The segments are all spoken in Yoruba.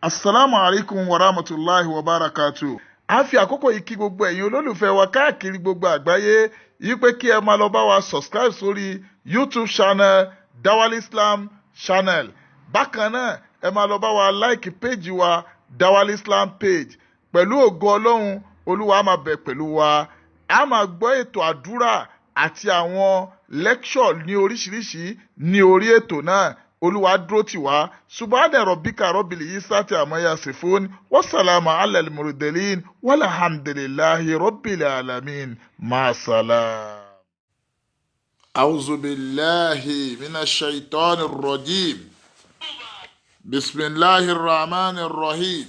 Assalamu alaikum wa rahmatullahi wa barakatuh. A fi àkókò yìí kí gbogbo ẹ̀yin olólùfẹ́ wa káàkiri gbogbo àgbáyé yìí pé kí ẹ máa lọ bá wa subscribe sórí YouTube channel Dawal Islam channel. Bákan náà ẹ máa lọ bá wa like page wa Dawal Islam page. Pẹ̀lú ògo Ọlọ́run Olúwa á máa bẹ̀ pẹ̀lú wa. A máa gbọ́ ètò àdúrà àti àwọn lecture ní oríṣiríṣi ní orí ètò náà. Olúwa dúró tì wá. Subhana rabbika rabbil izzati amma yasifun. Wassalamu alal mursalin. Walhamdulillahi rabbil alamin. Ma salam. A'udhu billahi minash shaitanir rajim. Bismillahir rahmanir rahim.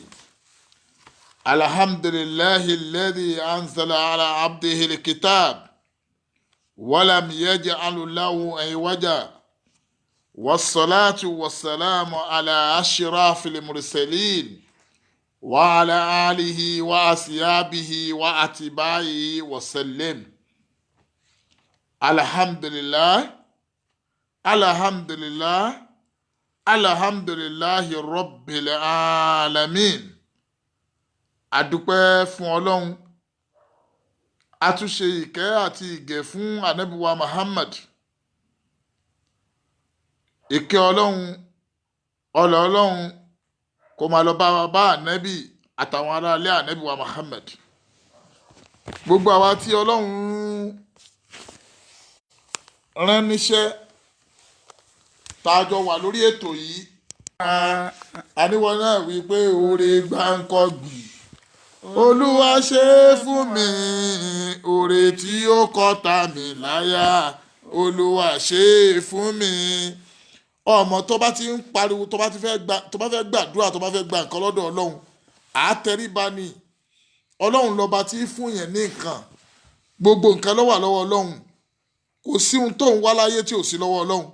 Alhamdulillahi alladhi anzala ala abdihi alkitab. Walam yaj'al lahu aywaja. والصلاة والسلام على أشرف المرسلين وعلى آله وأصحابه وأتباعه وسلم. الحمد لله الحمد لله الحمد لله رب العالمين. Adúpẹ́ fún Ọlọ́run, àtúnṣe ìkẹ́ àti ìgẹ̀ fún Ànábì wa Muhammad. Ìkẹ́ Ọlọ́run, ọlá Ọlọ́run kó máa lọ bá Ànábì àtàwọn ará ilé Ànábì wa Muhammad. Gbogbo àwa tí Ọlọ́run rán níṣẹ́ tá a jọ wà lórí ètò yìí. Àníwọ̀n náà wí pé oore gbáǹkọ́gbì Olúwa ṣe é fún mi, oore tí ó kọ́ta mi láyà Olúwa ṣe é fún mi. Ọmọ tó bá ti ń pariwo tó bá fẹ́ gbàdúrà tó bá fẹ́ gba nǹkan lọ́dọ̀ Ọlọ́run àtẹríba ni. Ọlọ́run lọ́ba tí fún yẹn ní nǹkan, gbogbo nǹkan ló wà lọ́wọ́ Ọlọ́run. Kò sí ohun tó ń wá láyé tí ò sí lọ́wọ́ Ọlọ́run.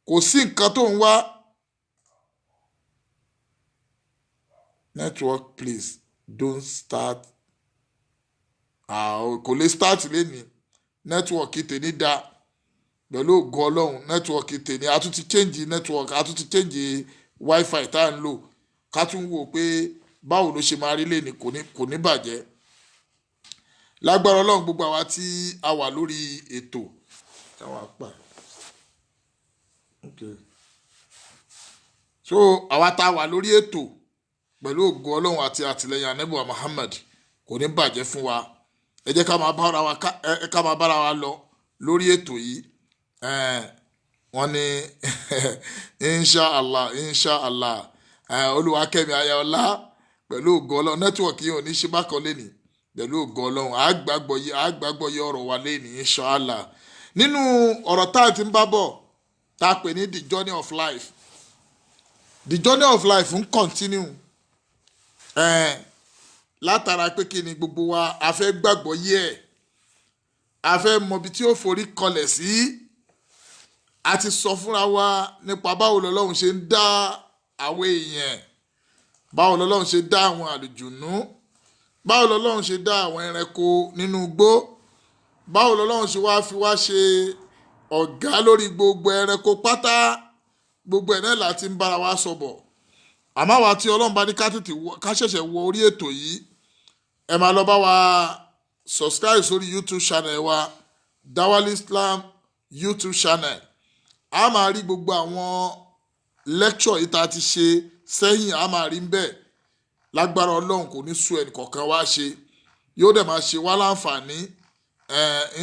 Kò sí nǹkan tó ń wá. Network please don't start. Kò lè start lẹ́ni network tèmi dá. Pẹ̀lú ògo Ọlọ́run nẹ́tíwọ̀kì tèmi a tún ti change network, a tún ti change wifi tá à ń lò ká tún wò pé báwo ló ṣe máa rí lẹ́ni kò ní bàjẹ́. Lágbára Ọlọ́run gbogbo àwa tí a wà lórí ètò àwa tá a wà lórí ètò pẹ̀lú ògo Ọlọ́run àti àtìlẹ́yìn Ànábì wa Muhammad kò ní bàjẹ́ fún wa. Ẹ jẹ́ ká máa bára wa lọ lórí ètò yìí. Wọ́n ní inshallah Olúwakẹ́mi Ayọ̀ọ́lá pẹ̀lú ògo Ọlọ́run nẹ́tíwọ̀kì yìí ò ní ṣe bákan lẹ́ni pẹ̀lú ògo Ọlọ́run àgbàgbọ́ yìí ọ̀rọ̀ wa lẹ́ni inshallah. Nínú ọ̀rọ̀ tá a ti ń bá bọ̀ tá a pè ní the journey of life. The journey of life ń continue látara pé kí ni gbogbo wa a fẹ́ gbàgbọ́ yìí ẹ̀, a fẹ́ mọ ibi tí ó forí kọlẹ̀ sí. A ti sọ fúnra wa nípa báwo lọ́lọ́run ṣe ń dá àwọn èèyàn, báwo lọ́lọ́run ṣe dá àwọn àlùjùnú, báwo lọ́lọ́run ṣe dá àwọn ẹranko nínú igbó, báwo lọ́lọ́run ṣe wá fi wá ṣe ọ̀gá lórí gbogbo ẹranko pátá. Gbogbo ẹ̀ náà láti ń bára wa sọ bọ̀. Àmọ́ àwa tí Ọlọ́run bá ní ká ṣẹ̀ṣẹ̀ wọ orí ètò yìí, ẹ máa lọ bá wa subscribe sórí YouTube channel wa Dawal Islam YouTube channel. A máa rí gbogbo àwọn lecture yìí tá a ti ṣe sẹ́yìn, a máa rí ń bẹ̀. Lágbára Ọlọ́run kò ní sú ẹnì kọ̀ọ̀kan wá ṣe, yóò dẹ̀ máa ṣe wá láǹfààní.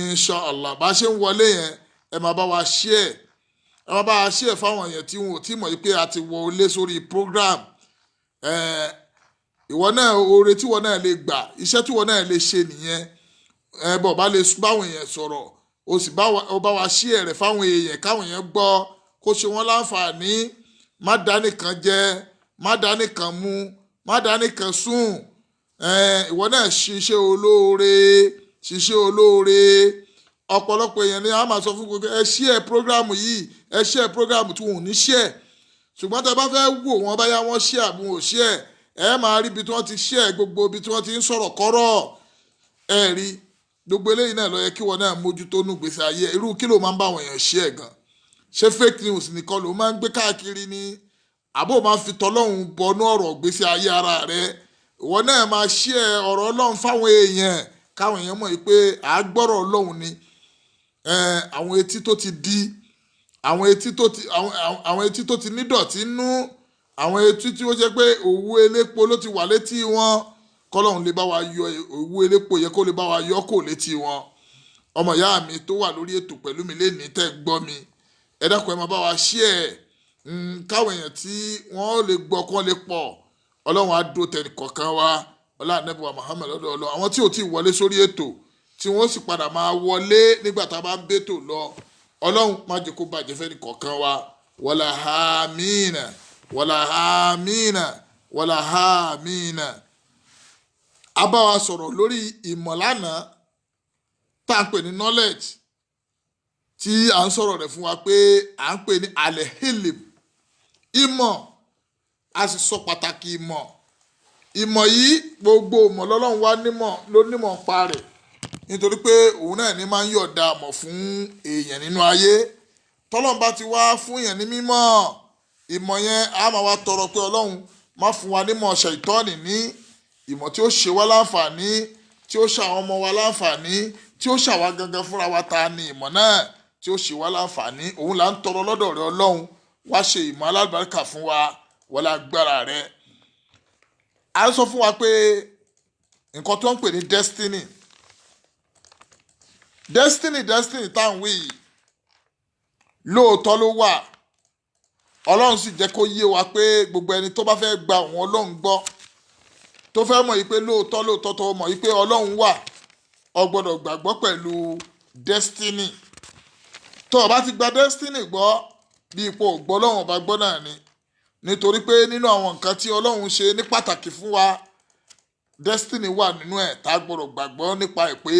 Inshallah bá ṣe ń wọlé yẹn ẹ máa bá wa share, ẹ máa bá wa share fáwọn èèyàn tí wọn ò tí mọ̀ pé a ti wọlé sórí program. Ìwọ náà oore tí ìwọ náà lè gbà, iṣẹ́ tí ìwọ náà lè ṣe nìyẹn. Bọ̀ bá lè báwọn èèyàn sọ̀rọ̀ o sì bá wa share rẹ̀ fáwọn èèyàn káwọn èèyàn gbọ́ kó ṣe wọ́n láǹfààní. Má dá nìkan jẹ, má dá nìkan mu, má dá nìkan sùn. Ìwọ náà ṣiṣẹ́ olóore. Ọ̀pọ̀lọpọ̀ èèyàn ni a máa sọ fún gbogbo ẹ share program yìí, ẹ share program tí wọn ò ní share. Ṣùgbọ́n tẹ́ bá fẹ́ wò wọ́n báyá wọ́n share àbí wọn ò share, ẹ máa rí ibi tí wọ́n ti share, gbogbo ibi tí wọ́n ti ń sọ̀rọ̀ kọ́rọ̀. Ẹ rí gbogbo eléyìí náà ló yẹ kí wọ́n náà mójútó nù gbèsè ayé. Irú kí ló máa ń bá àwọn èèyàn share gan? Ṣé fake news nìkan ló máa ń gbé káàkiri ni àbó máa fi tọ́lọ́hún bọnú ọ̀rọ̀ gbèsè ayé ara rẹ ìwọ náà máa share ọ̀rọ̀ ọlọ́run fáwọn èèyàn káwọn èèyàn mọ̀ pé àgbọ̀rọ̀ ọlọ́run ni àwọn etí tó ti di àwọn etí tó ti nídọ̀tí nú àwọn etí tí ó jẹ́ pé òwú elépo ló ti wà létí wọn kọ́lọ́hún lè bá wa yọ òwú elépo yẹ kó lè bá wa yọ kó létí wọn ọmọ ìyá mi tó wà lórí ètò pẹ̀lú mi lénìí tẹ́ gbọ́ mi ẹ dákun ẹ máa bá wa share káwọn èèyàn tí wọ́n lè gbọ́ kán lè pọ̀ ọlọ́run á dó tẹnì kọ̀ọ̀kan wa ọlá ànábì wa Muhammad lọ́dọ̀ ọlọ́ àwọn tí ò tí ì wọlé sórí ètò tí wọ́n sì padà máa wọlé nígbà tá a bá ń bẹ́tò lọ ọlọ́run má jẹ́ kó bàjẹ́ fẹ́ni kọ̀ọ̀kan wa wàlà hàmínà wàlà hàmínà wàlà hàmínà. A bá wa sọ̀rọ̀ lórí ìmọ̀lánà tá à ń pè ní knowledge tí à ń sọ̀rọ̀ rẹ̀ fún wa pé à ń pè ní al-hilm ìmọ̀ a sì sọ pàtàkì ìmọ̀ yìí gbogbo ìmọ̀ lọ́lọ́run wá nímọ̀ ló nímọ̀ ń pa rẹ̀ nítorí pé òun náà ní máa ń yọ̀ọ̀da àmọ̀ fún èèyàn nínú ayé tọ́lọ́run bá ti wá fún èèyàn ní mímọ̀ ìmọ̀ yẹn a máa wá tọrọ pé ọlọ́run má fún wa nímọ̀ ṣàìtọ́nì ní ìmọ̀ tí ó ṣe wá láǹfààní tí ó ṣàwọn ọmọ wa láǹfààní tí ó ṣàwa gangan fúnra wa ta ni ìmọ̀ náà tí ó ṣe wá láǹfààní òun là ń tọrọ lọ́dọ̀ rẹ ọlọ́run wá ṣe ìmọ̀ alábàárìkà fún wa wọlé agbára rẹ. a sọ fún wa pé nǹkan tó ń pè ní destiny táwọn wí yìí lóòótọ́ ló wà ọlọ́run sì jẹ́ kó yé wa pé gbogbo ẹni tó bá fẹ́ gba òun ọlọ́run gbọ́ tó fẹ́ mọ̀ yìí pé lóòótọ́ tó mọ̀ yìí pé ọlọ́run wà o gbọ́dọ̀ gbàgbọ́ pẹ̀lú destiny tó o bá ti gba destiny gbọ́ bí ipò ògbọ́ ọlọ́run ọba gbọ́ náà ni nítorí pé nínú àwọn nǹkan tí ọlọ́run ṣe ní pàtàkì fún wa destiny wà nínú ẹ̀ tá a gbọ́dọ̀ gbàgbọ́ nípa ẹ̀ pé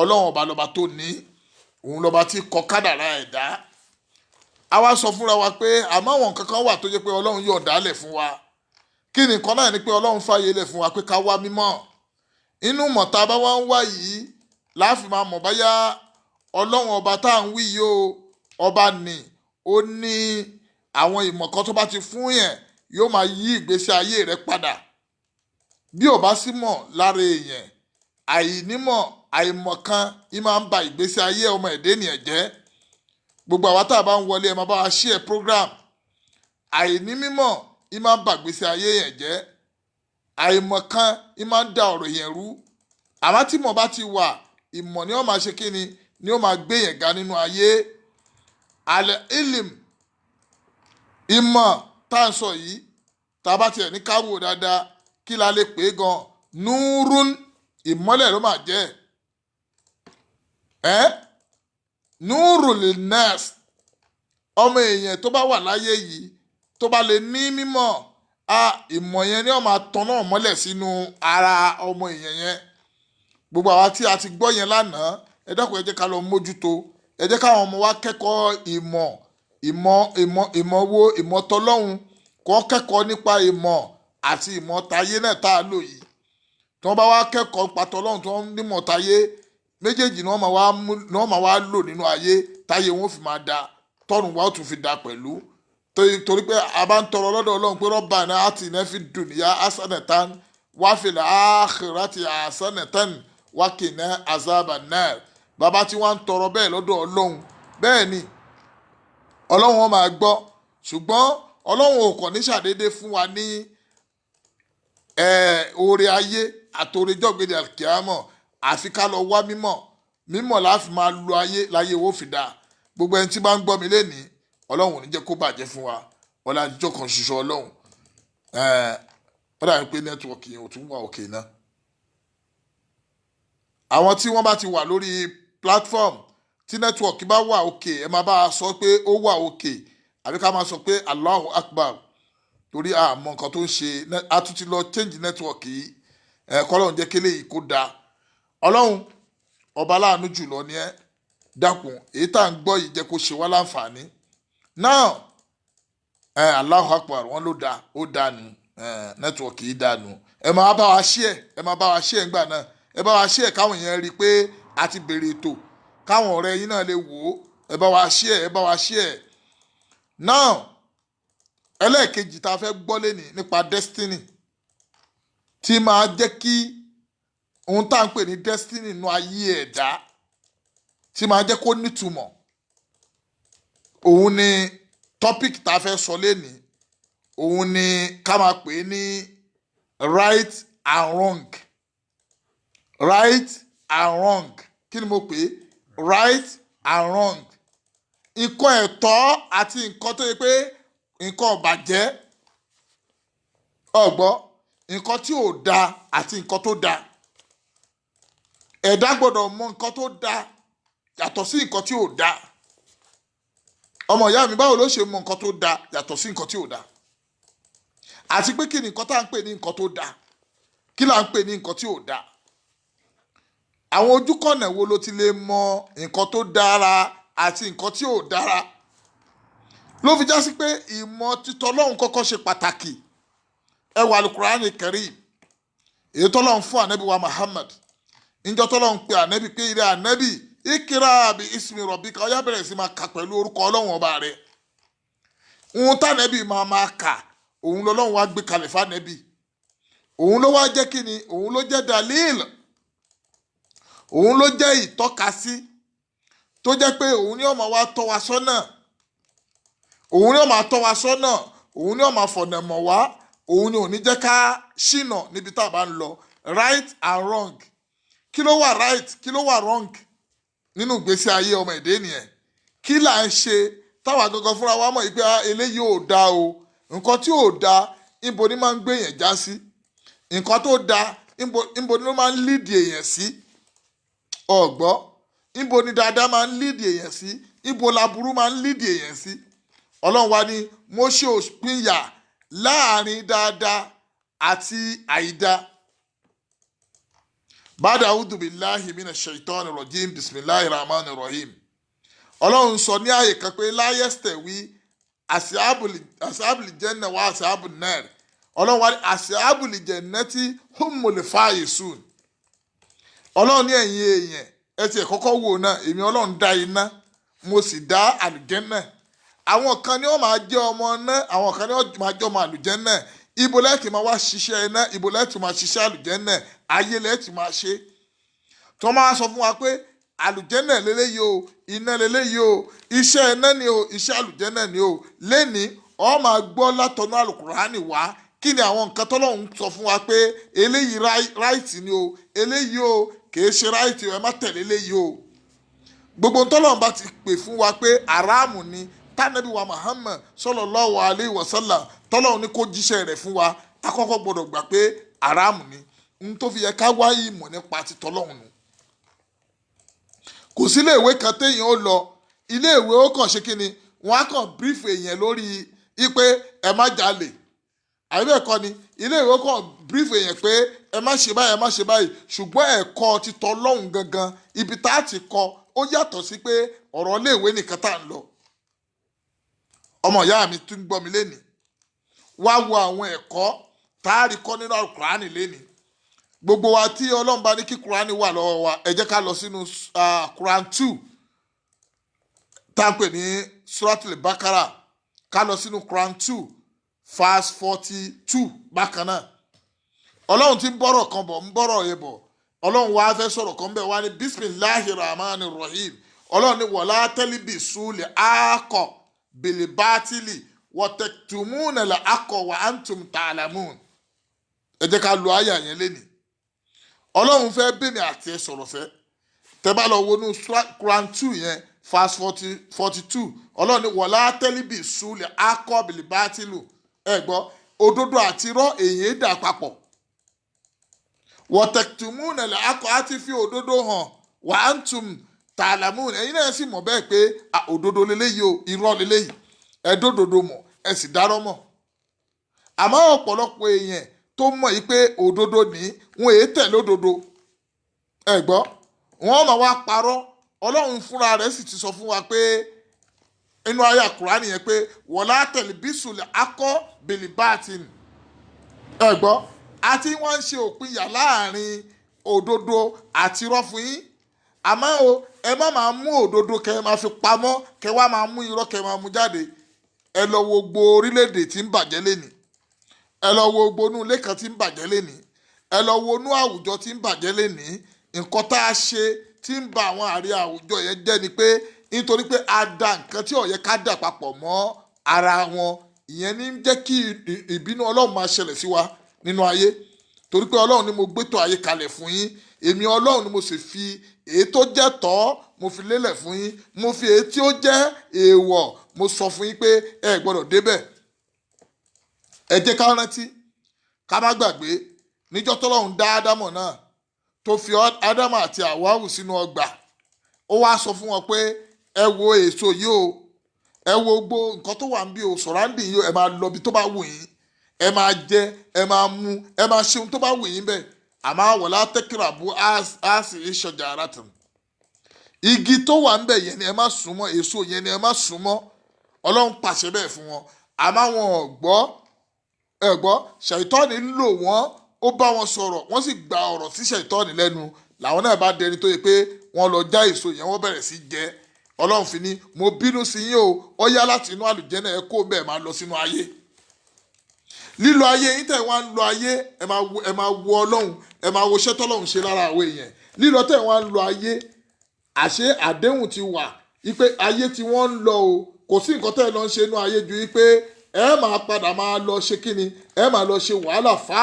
ọlọ́run ọba lọ́ba tó ní òun lọ́ba tí kọ kádàrá ẹ̀dá a wá sọ fúnra wa pé àmọ́ àwọn nǹkan kan wà tó jẹ́ pé ọlọ́run yóò dálẹ̀ fún wa kí nìkan náà ni pé ọlọ́run fàyè lẹ̀ fún wa pé ká wá mímọ́ inú mọ̀ta bá wá ń wá yìí láàfin máa mọ̀ báyá ọlọ́run ọba tá à ń wí yìí o ọba nì ó ní àwọn ìmọ̀ kan tó bá ti fún yẹn yóò máa yí ìgbésí ayé rẹ padà bí ò bá sí mọ̀ lára èèyàn àìnímọ̀ àìmọ̀kan yìí máa ń ba ìgbésí ayé ọmọ ẹ̀dá ènìyàn jẹ́ gbogbo àwa tá a bá ń wọlé ẹ máa bá wa share program àìní mímọ̀ yìí máa ń ba ìgbésí ayé yẹn jẹ́ àìmọ̀kan yìí máa ń da ọ̀rọ̀ yẹn rú àmọ́ tí mọ̀ bá ti wà ìmọ̀ ni ó máa ṣe kíni ni ó máa gbé yẹn ga nínú ayé al-ilm ìmọ̀ tá à ń sọ yìí tá a bá tiẹ̀ ní káwò dáadáa kí la lè pè é gan nurun ìmọ́lẹ̀ ló máa jẹ́ nurul linnas ọmọ èèyàn tó bá wà láyé yìí tó bá lè ní mímọ̀ ìmọ̀ yẹn ni ó máa tanná mọ́lẹ̀ sínú ara ọmọ èèyàn yẹn gbogbo àwa tí a ti gbọ́ yẹn lánàá ẹ dákun ẹ jẹ́ ká lọ mójútó ẹ jẹ́ káwọn ọmọ wa kẹ́kọ̀ọ́ ìmọ̀ tọlọ́hun kó kẹ́kọ̀ọ́ nípa ìmọ̀ àti ìmọ̀ tayé náà tá a lò yìí tí wọ́n bá wá kẹ́kọ̀ọ́ nípa tọlọ́hun tí wọ́n nímọ̀ tayé méjèèjì ni wọ́n máa wá lò nínú ayé táyé wọn fi máa da tọ́run wa ó tún fi da pẹ̀lú torí pé a bá ń tọrọ lọ́dọ̀ ọlọ́run pé Rabbana atina fid dunya hasanatan wa fil akhirati hasanatan wa qina azaban nar bàbá tí wọ́n ń tọrọ bẹ́ẹ̀ lọ́dọ̀ ọlọ́run bẹ́ẹ̀ ni ọlọ́run wọn máa gbọ́ ṣùgbọ́n ọlọ́run ò kàn ní ṣàdédé fún wa ní oore ayé àtòrè jọ́gbéde àkíámọ̀ àfi ká lọ wá mímọ̀ láfi máa lo ayé láyé owó fi dáa gbogbo ẹni tí bá ń gbọ́ mi lénìí ọlọ́run ò ní jẹ́ kó bàjẹ́ fún wa ọlá àjọ kan ṣoṣo ọlọ́run ó dàbí pé nẹ́tíwọ̀kì yẹn ò tún wà òkè náà àwọn tí wọ́n bá ti wà lórí platform tí nẹ́tíwọ̀kì bá wà òkè ẹ máa bá a sọ pé ó wà òkè àbí ká máa sọ pé Allahu Akbar torí àmọ́ nǹkan tó ń ṣe a tún ti lọ change nẹ́tíwọ̀kì yìí kọ́lọ́run jẹ́ kélé yìí kó dáa ọlọ́run ọba láàánú jùlọ ni ẹ dákun èyí tá à ń gbọ́ yìí jẹ́ kó ṣe wá láǹfààní náà Allahu Akbar wọn ló dáa ó dáa nù nẹ́tíwọ̀kì yìí dáa nù ẹ máa bá wa share ńgbà náà ẹ bá wa share káwọn èèyàn rí i pé a ti bèrè ètò káwọn ọ̀rẹ́ yín náà lè wò ó ẹ bá wa share now ẹlẹ́ẹ̀kejì tá a fẹ́ gbọ́ lẹ́ni nípa destiny tí máa jẹ́ kí ohun tá à ń pè ní destiny nínú ayé ẹ̀dá tí máa jẹ́ kó nítumọ̀ òun ni topic tá a fẹ́ sọ lẹ́ni òun ni ká máa pè ní right and wrong. Right and wrong. Kí ni mo pè é? Right and wrong. Nǹkan ẹ̀tọ́ àti nǹkan tó yẹ pé nǹkan ọ̀bàjẹ́ ọ̀gbọ́ nǹkan tí ò da àti nǹkan tó da. Ẹ̀dá gbọ́dọ̀ mọ nǹkan tó da yàtọ̀ sí nǹkan tí ò da. Ọmọ ìyá mi báwo ló ṣe mọ nǹkan tó da yàtọ̀ sí nǹkan tí ò da? Àti pé kí ni nǹkan tá à ń pè ní nǹkan tó da? Kí là ń pè ní nǹkan tí ò da? Àwọn ojúkọ̀nà wo ló ti lè mọ nǹkan tó dára àti nǹkan tí ò dára? Ló fi já sí pé ìmọ̀ títọ́ Ọlọ́run kọ́kọ́ ṣe pàtàkì. Ẹ wo Al-Qur'ani Karim èyí tọ́lọ́run fún ànábì wa Muhammad. Níjọ́ tọ́lọ́run pe ànábì pé ilé ànábì ikra bi ismi rabbika ó yá bẹ̀rẹ̀ sí máa kà pẹ̀lú orúkọ Ọlọ́run ọba rẹ̀. Ohun tánẹ́bì máa kà òun lọ́lọ́run wá gbé kalẹ̀ fánẹ́bì. Òun ló wá jẹ́ kí ni? Òun ló jẹ́ dalil. Òun ló jẹ́ ìtọ́kasí tó jẹ́ pé òun ni ó máa wá tọ́ wa sọ́nà. Òun ni ó máa tọ́ wa sọ́nà. Òun ni ó máa fọ̀nà mọ̀ wá. Òun ni ò ní jẹ́ ká ṣìnà níbi tá a bá ń lọ. Right and wrong. Kí ló wà right? Kí ló wà wrong? Nínú ìgbésí ayé ọmọ ẹ̀dá ènìyàn. Kí là ń ṣe táwa gangan fúnra wa mọ̀ pé eléyìí ò da o. Nǹkan tí ò da níbo ni máa ń gbé èèyàn já sí? Nǹkan tó da níbo ni ó máa ń lead èèyàn sí? Ọ̀gbọ́ níbo ni dáadáa máa ń lead èèyàn sí? Níbo laburú máa ń lead èèyàn sí? Ọlọ́run wa ni mo ṣe òpinya láàrin dáadáa àti àìdá. Ba'da a'udhu billahi minash shaitani rajim bismillahir rahmanir rahim. Ọlọ́run sọ ní ààyè kan pé la yastawi ashabul janna wa ashabun nar. Ọlọ́run wa ni ashabul jannati humul faizun. Ọlọ́run ní ẹ̀yin èèyàn ẹ ti kọ́kọ́ wò náà èmi Ọlọ́run dá iná mo sì dá àlùjànnà. Àwọn kan ni wọ́n máa jẹ́ ọmọ náà àwọn kan ni wọ́n máa jẹ́ ọmọ àlùjànnà. Ibo lẹ́ẹ̀tì máa wá ṣiṣẹ́ iná ibo lẹ́ẹ̀tì máa ṣiṣẹ́ àlùjànnà ayé lẹ́ẹ̀tì máa ṣe. Tí wọ́n máa sọ fún wa pé àlùjànnà lélẹ́yìí o iná lélẹ́yìí o iṣẹ́ iná ni o iṣẹ́ àlùjànnà ni o lẹ́ni ọ máa gbọ́ látọ̀nà Al-Qur'ani wá kí ni àwọn nǹkan tọ́lọ́run sọ fún wa pé eléyìí right ni o eléyìí o kìí ṣe right o ẹ má tẹ̀lé eléyìí o. Gbogbo tọ́lọ́run bá ti pè fún wa pé aráàmù ni tánàbí wa Muhammad sallallahu alayhi wa sallam tọ́lọ́run ní kó jíṣẹ́ rẹ̀ fún wa akọ́kọ́ gbọ́dọ̀ gbà pé aráàmù ni. N tó fi yẹ ká wá ìmọ̀ nípa ti tọ́lọ́run nù. Kò sí ilé ìwé kan téèyàn ó lọ ilé ìwé ó kàn ṣe kí ni wọ́n á kàn brief èèyàn lórí ipe ẹ má jalè. Àbí ẹ̀kọ́ ni ilé ìwé kan brief èèyàn pé ẹ má ṣe báyìí ẹ má ṣe báyìí ṣùgbọ́n ẹ̀kọ́ ti tọ́lọ́run gangan ibi tá a ti kọ́ ó yàtọ̀ sí pé ọ̀rọ̀ ilé ìwé nìkan tá à ń lọ. Ọmọ ìyá mi tún gbọ́ mi lénìí wá wo àwọn ẹ̀kọ́ tá a rí kọ́ nínú Al-Qur'ani lénìí. Gbogbo wa tí Ọlọ́run bá ní kí Qur'ani wà lọ́wọ́ wa ẹ jẹ́ ká lọ sínú Quran 2 tá a pè ní Suratul Baqara ká lọ sínú Quran 2 verse 42 bákan náà. Ọlọ́run tí ń bọ̀rọ̀ kan bọ̀ ń bọ̀rọ̀ yẹn bọ̀ Ọlọ́run wá fẹ́ sọ̀rọ̀ kan bẹ̀ wá ní bismillahir rahmanir rahim. Ọlọ́run ní wala talbisul haqqa bil batili wa taktumuna al haqqa wa antum ta'lamun. Ẹ jẹ́ ká lo àyà yẹn lénìí. Ọlọ́run fẹ́ bèmí àti ẹ sọ̀rọ̀ fẹ́ tẹ́ bá lọ wọnú Quran 2 yẹn verse 42 Ọlọ́run ní wala talbisul haqqa bil batili. Ẹ gbọ́ òdodo àti irọ́ èyí dà papọ̀. Wa taktumuna al haqqa àti fi òdodo hàn wa antum ta'lamun ẹ̀yin náà sì mọ̀ bẹ́ẹ̀ pé òdodo leléyìí o irọ́ leléyìí ẹ dódodo mọ̀ ẹ sì dárọ́ mọ̀. Àmọ́ ọ̀pọ̀lọpọ̀ èèyàn tó mọ̀ yìí pé òdodo ní wọn èé tẹ̀lé òdodo. Ẹ gbọ́ wọ́n máa wá parọ́. Ọlọ́run fúnra rẹ̀ sì ti sọ fún wa pé inú àyá Kùránì yẹn pé wala talbisul haqqa bil batil. Ẹ gbọ́ àti wọ́n ń ṣe òpinya láàrin òdodo àti irọ́ fún yín. Àmọ́ o ẹ má máa mú òdodo kẹ́ ẹ máa fi pamọ́ kẹ́ wá máa mú irọ́ kẹ́ ẹ máa mú jáde. ẹ lọ wo gbogbo orílẹ̀-èdè tí ń bàjẹ́ lénìí, ẹ lọ wo gbogbo inú ilé kan tí ń bàjẹ́ lénìí, ẹ lọ wo inú àwùjọ tí ń bàjẹ́ lénìí. Nǹkan tá a ṣe tí ń ba àwọn àárín àwùjọ yẹn jẹ́ ni pé nítorí pé a da nǹkan tí ó yẹ ká dà papọ̀ mọ́ ara wọn, ìyẹn ní jẹ́ kí ìbínú Ọlọ́run máa ṣẹlẹ̀ sí wa nínú ayé. Torí pé Ọlọ́run ni mo gbétò ayé kalẹ̀ fún yín, èmi Ọlọ́run ni mo sì fi èyí tó jẹ́ tọ́ mo fi lélẹ̀ fún yín, mo fi èyí tí ó jẹ́ èèwọ̀ mo sọ fún yín pé ẹ gbọ́dọ̀ débẹ̀. Ẹ jẹ́ ká rántí, ká má gbàgbé níjọ́ tọ́lọ́run dá Ádámọ̀ náà tó fi Ádámù àti Háwà sínú ọgbà, ó wá sọ fún wọn pé ẹ wo èso yìí o, ẹ wo gbogbo nǹkan tó wà níbí o, sọ̀ráǹdì yìí o, ẹ máa lọ bí tó bá wù yín, ẹ máa jẹ, ẹ máa mu, ẹ máa ṣe ohun tó bá wù yín bẹ́ẹ̀. Àmọ́ wala taqrabu hadhihi shajaratan, igi tó wà níbẹ̀ yẹn ni ẹ má súnmọ́, èso yẹn ni ẹ má súnmọ́. Ọlọ́run pàṣẹ bẹ́ẹ̀ fún wọn, àmọ́ wọn ò gbọ́. Ẹ gbọ́, Ṣàítánì lò wọ́n, ó bá wọn sọ̀rọ̀, wọ́n sì gba ọ̀rọ̀ sí Ṣàítánì lẹ́nu, làwọn náà bá dẹni tó yẹ pé wọ́n lọ já èso yẹn, wọ́n bẹ̀rẹ̀ sí jẹ. Ọlọ́run fi ní mo bínú sí yín o, ó yá láti inú àlùjẹ́nà ẹ kó bẹ́ẹ̀ máa lọ sínú ayé. Lílo ayé yín tẹ̀ wá ń lo ayé, ẹ máa wo Ọlọ́run, ẹ máa wo iṣẹ́ tọ́lọ́run ṣe lára àwọn èèyàn. Lílọ tẹ̀ wá ń lo ayé, àṣé àdéhùn ti wà wípé ayé tí wọ́n ń lọ o, kò sí nǹkan tẹ́ ẹ lọ ń ṣe inú ayé ju wípé ẹ máa padà máa lọ ṣe kíni, ẹ máa lọ ṣe wàhálà fá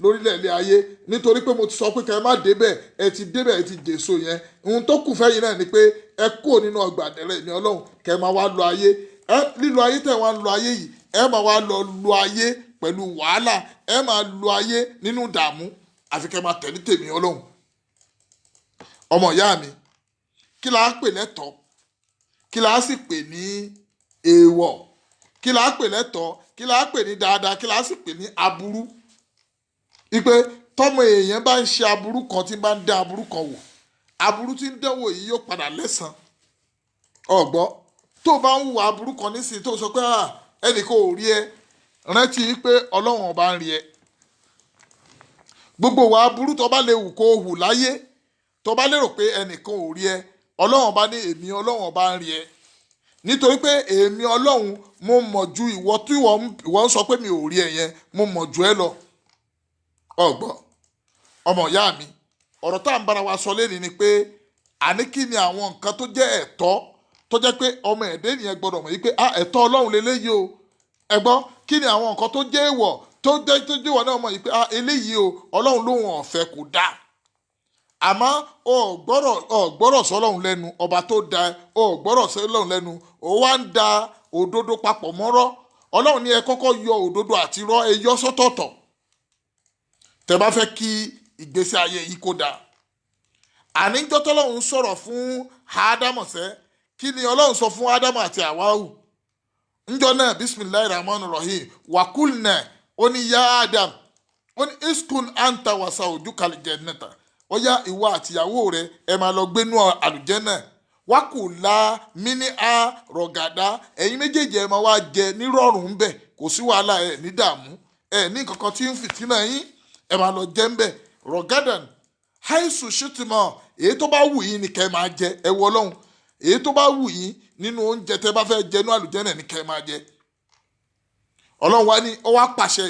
lórílẹ̀ ilé ayé. Nítorí pé mo ti sọ pé kẹ́ ẹ má débẹ̀, ẹ ti débẹ̀, ẹ ti jèso yẹn. Ohun tó kù fẹ́yìn náà ni pé ẹ kúrò nínú ọgbà àdẹ̀rẹ̀ ní Ọlọ́run, kẹ́ ẹ máa wá lo ayé. Lílo ayé tẹ̀ wá ń lo ayé yìí, ẹ máa wá lọ lo ayé pẹ̀lú wàhálà, ẹ máa lo ayé nínú ìdààmú, àfi kẹ́ ẹ máa tẹ̀lé tèmi Ọlọ́run. Ọmọ ìyá mi, kí la pè lẹ́tọ̀ọ́, kí la sì pè ní èèwọ̀, kí la pè lẹ́tọ̀ọ́, kí la pè ní dáadáa, kí la sì pè ní aburú. Ipe tọ́mọ èèyàn bá ń ṣe aburú kan, tí bá ń dá aburú kan wò, aburú tí ń dánwò yìí yóò padà lẹ́san. Ọ̀gbọ́, tó bá ń hùwà aburú kan nísìnyí tó sọ pé ẹnìkan ò rí ẹ, rántí pé Ọlọ́run ọba ń rí ẹ. Gbogbo wa aburú tó bá lè hù kó hù láyé, tó bá lérò pé ẹnìkan ò rí ẹ, Ọlọ́run ọba ní èmi Ọlọ́run ọba ń rí ẹ. Nítorí pé èmi Ọlọ́run mo mọ̀ ju ìwọ tí ìwọ ń sọ pé mi ò rí ẹ yẹn, mo mọ̀ ju ẹ lọ. Ọ̀gbọ́, ọmọ ìyá mi, ọ̀rọ̀ tá à ń bára wa sọ lẹ́ni ni pé àní kí ni àwọn nǹkan tó jẹ́ ẹ̀tọ́ tó jẹ́ pé ọmọ ẹ̀dẹ́ ènìyàn gbọ́dọ̀ mọ̀ yìí pé ẹ̀tọ́ Ọlọ́run leléyìí o. Ẹ gbọ́, kí ni àwọn nǹkan tó jẹ́ èèwọ̀ tó jẹ́ ìwọ náà mọ̀ yìí pé eléyìí o Ọlọ́run lóhun ọ̀fẹ́ kò dáa. Àmọ́ o gbọ́dọ̀ sọ Ọlọ́run lẹ́nu, ọba tó da, o gbọ́dọ̀ sọ Ọlọ́run lẹ́nu, o wá ń da òdodo papọ̀ mọ́rọ́. Ọlọ́run ní ẹ kọ́kọ́ yọ òdodo àti irọ́, ẹ yọ sọ́tọ̀ọ̀tọ̀ tẹ́ bá fẹ́ kí ìgbésí ayé yìí kó dáa. Àníjọ́ tọ́lọ́run sọ̀rọ̀ fún Ádámù sẹ́, kí ni Ọlọ́run sọ fún Ádámù àti Háwà? Ńjọ́ náà bismillahir rahmanir rahim wàkúlnà, ó ní yá Adam, ó ní iskun anta wa zawjukal jannata, ó yá ìwọ àtìyàwó rẹ ẹ máa lọ gbénú àlùjẹ́nà. Wákùlá mini a rọ̀gàdá, ẹ̀yin méjèèjì ẹ máa wá jẹ nírọ̀rùn ń bẹ̀, kò sí wàhálà, ẹ ní dààmú, ẹ ní kankan tí ń fìtínà yín, ẹ máa lọ jẹ ń bẹ̀. Rọ̀gádàn haisu ṣùtìmọ̀, èyí tó bá wù yín ni kẹ́ ẹ máa jẹ, ẹ wọ Ọlọ́run, èyí tó bá wù yín nínú oúnjẹ tẹ́ bá fẹ́ jẹ ní àlùjẹ́nà ni kẹ́ ẹ máa jẹ. Ọlọ́run wá ní, ó wá pàṣẹ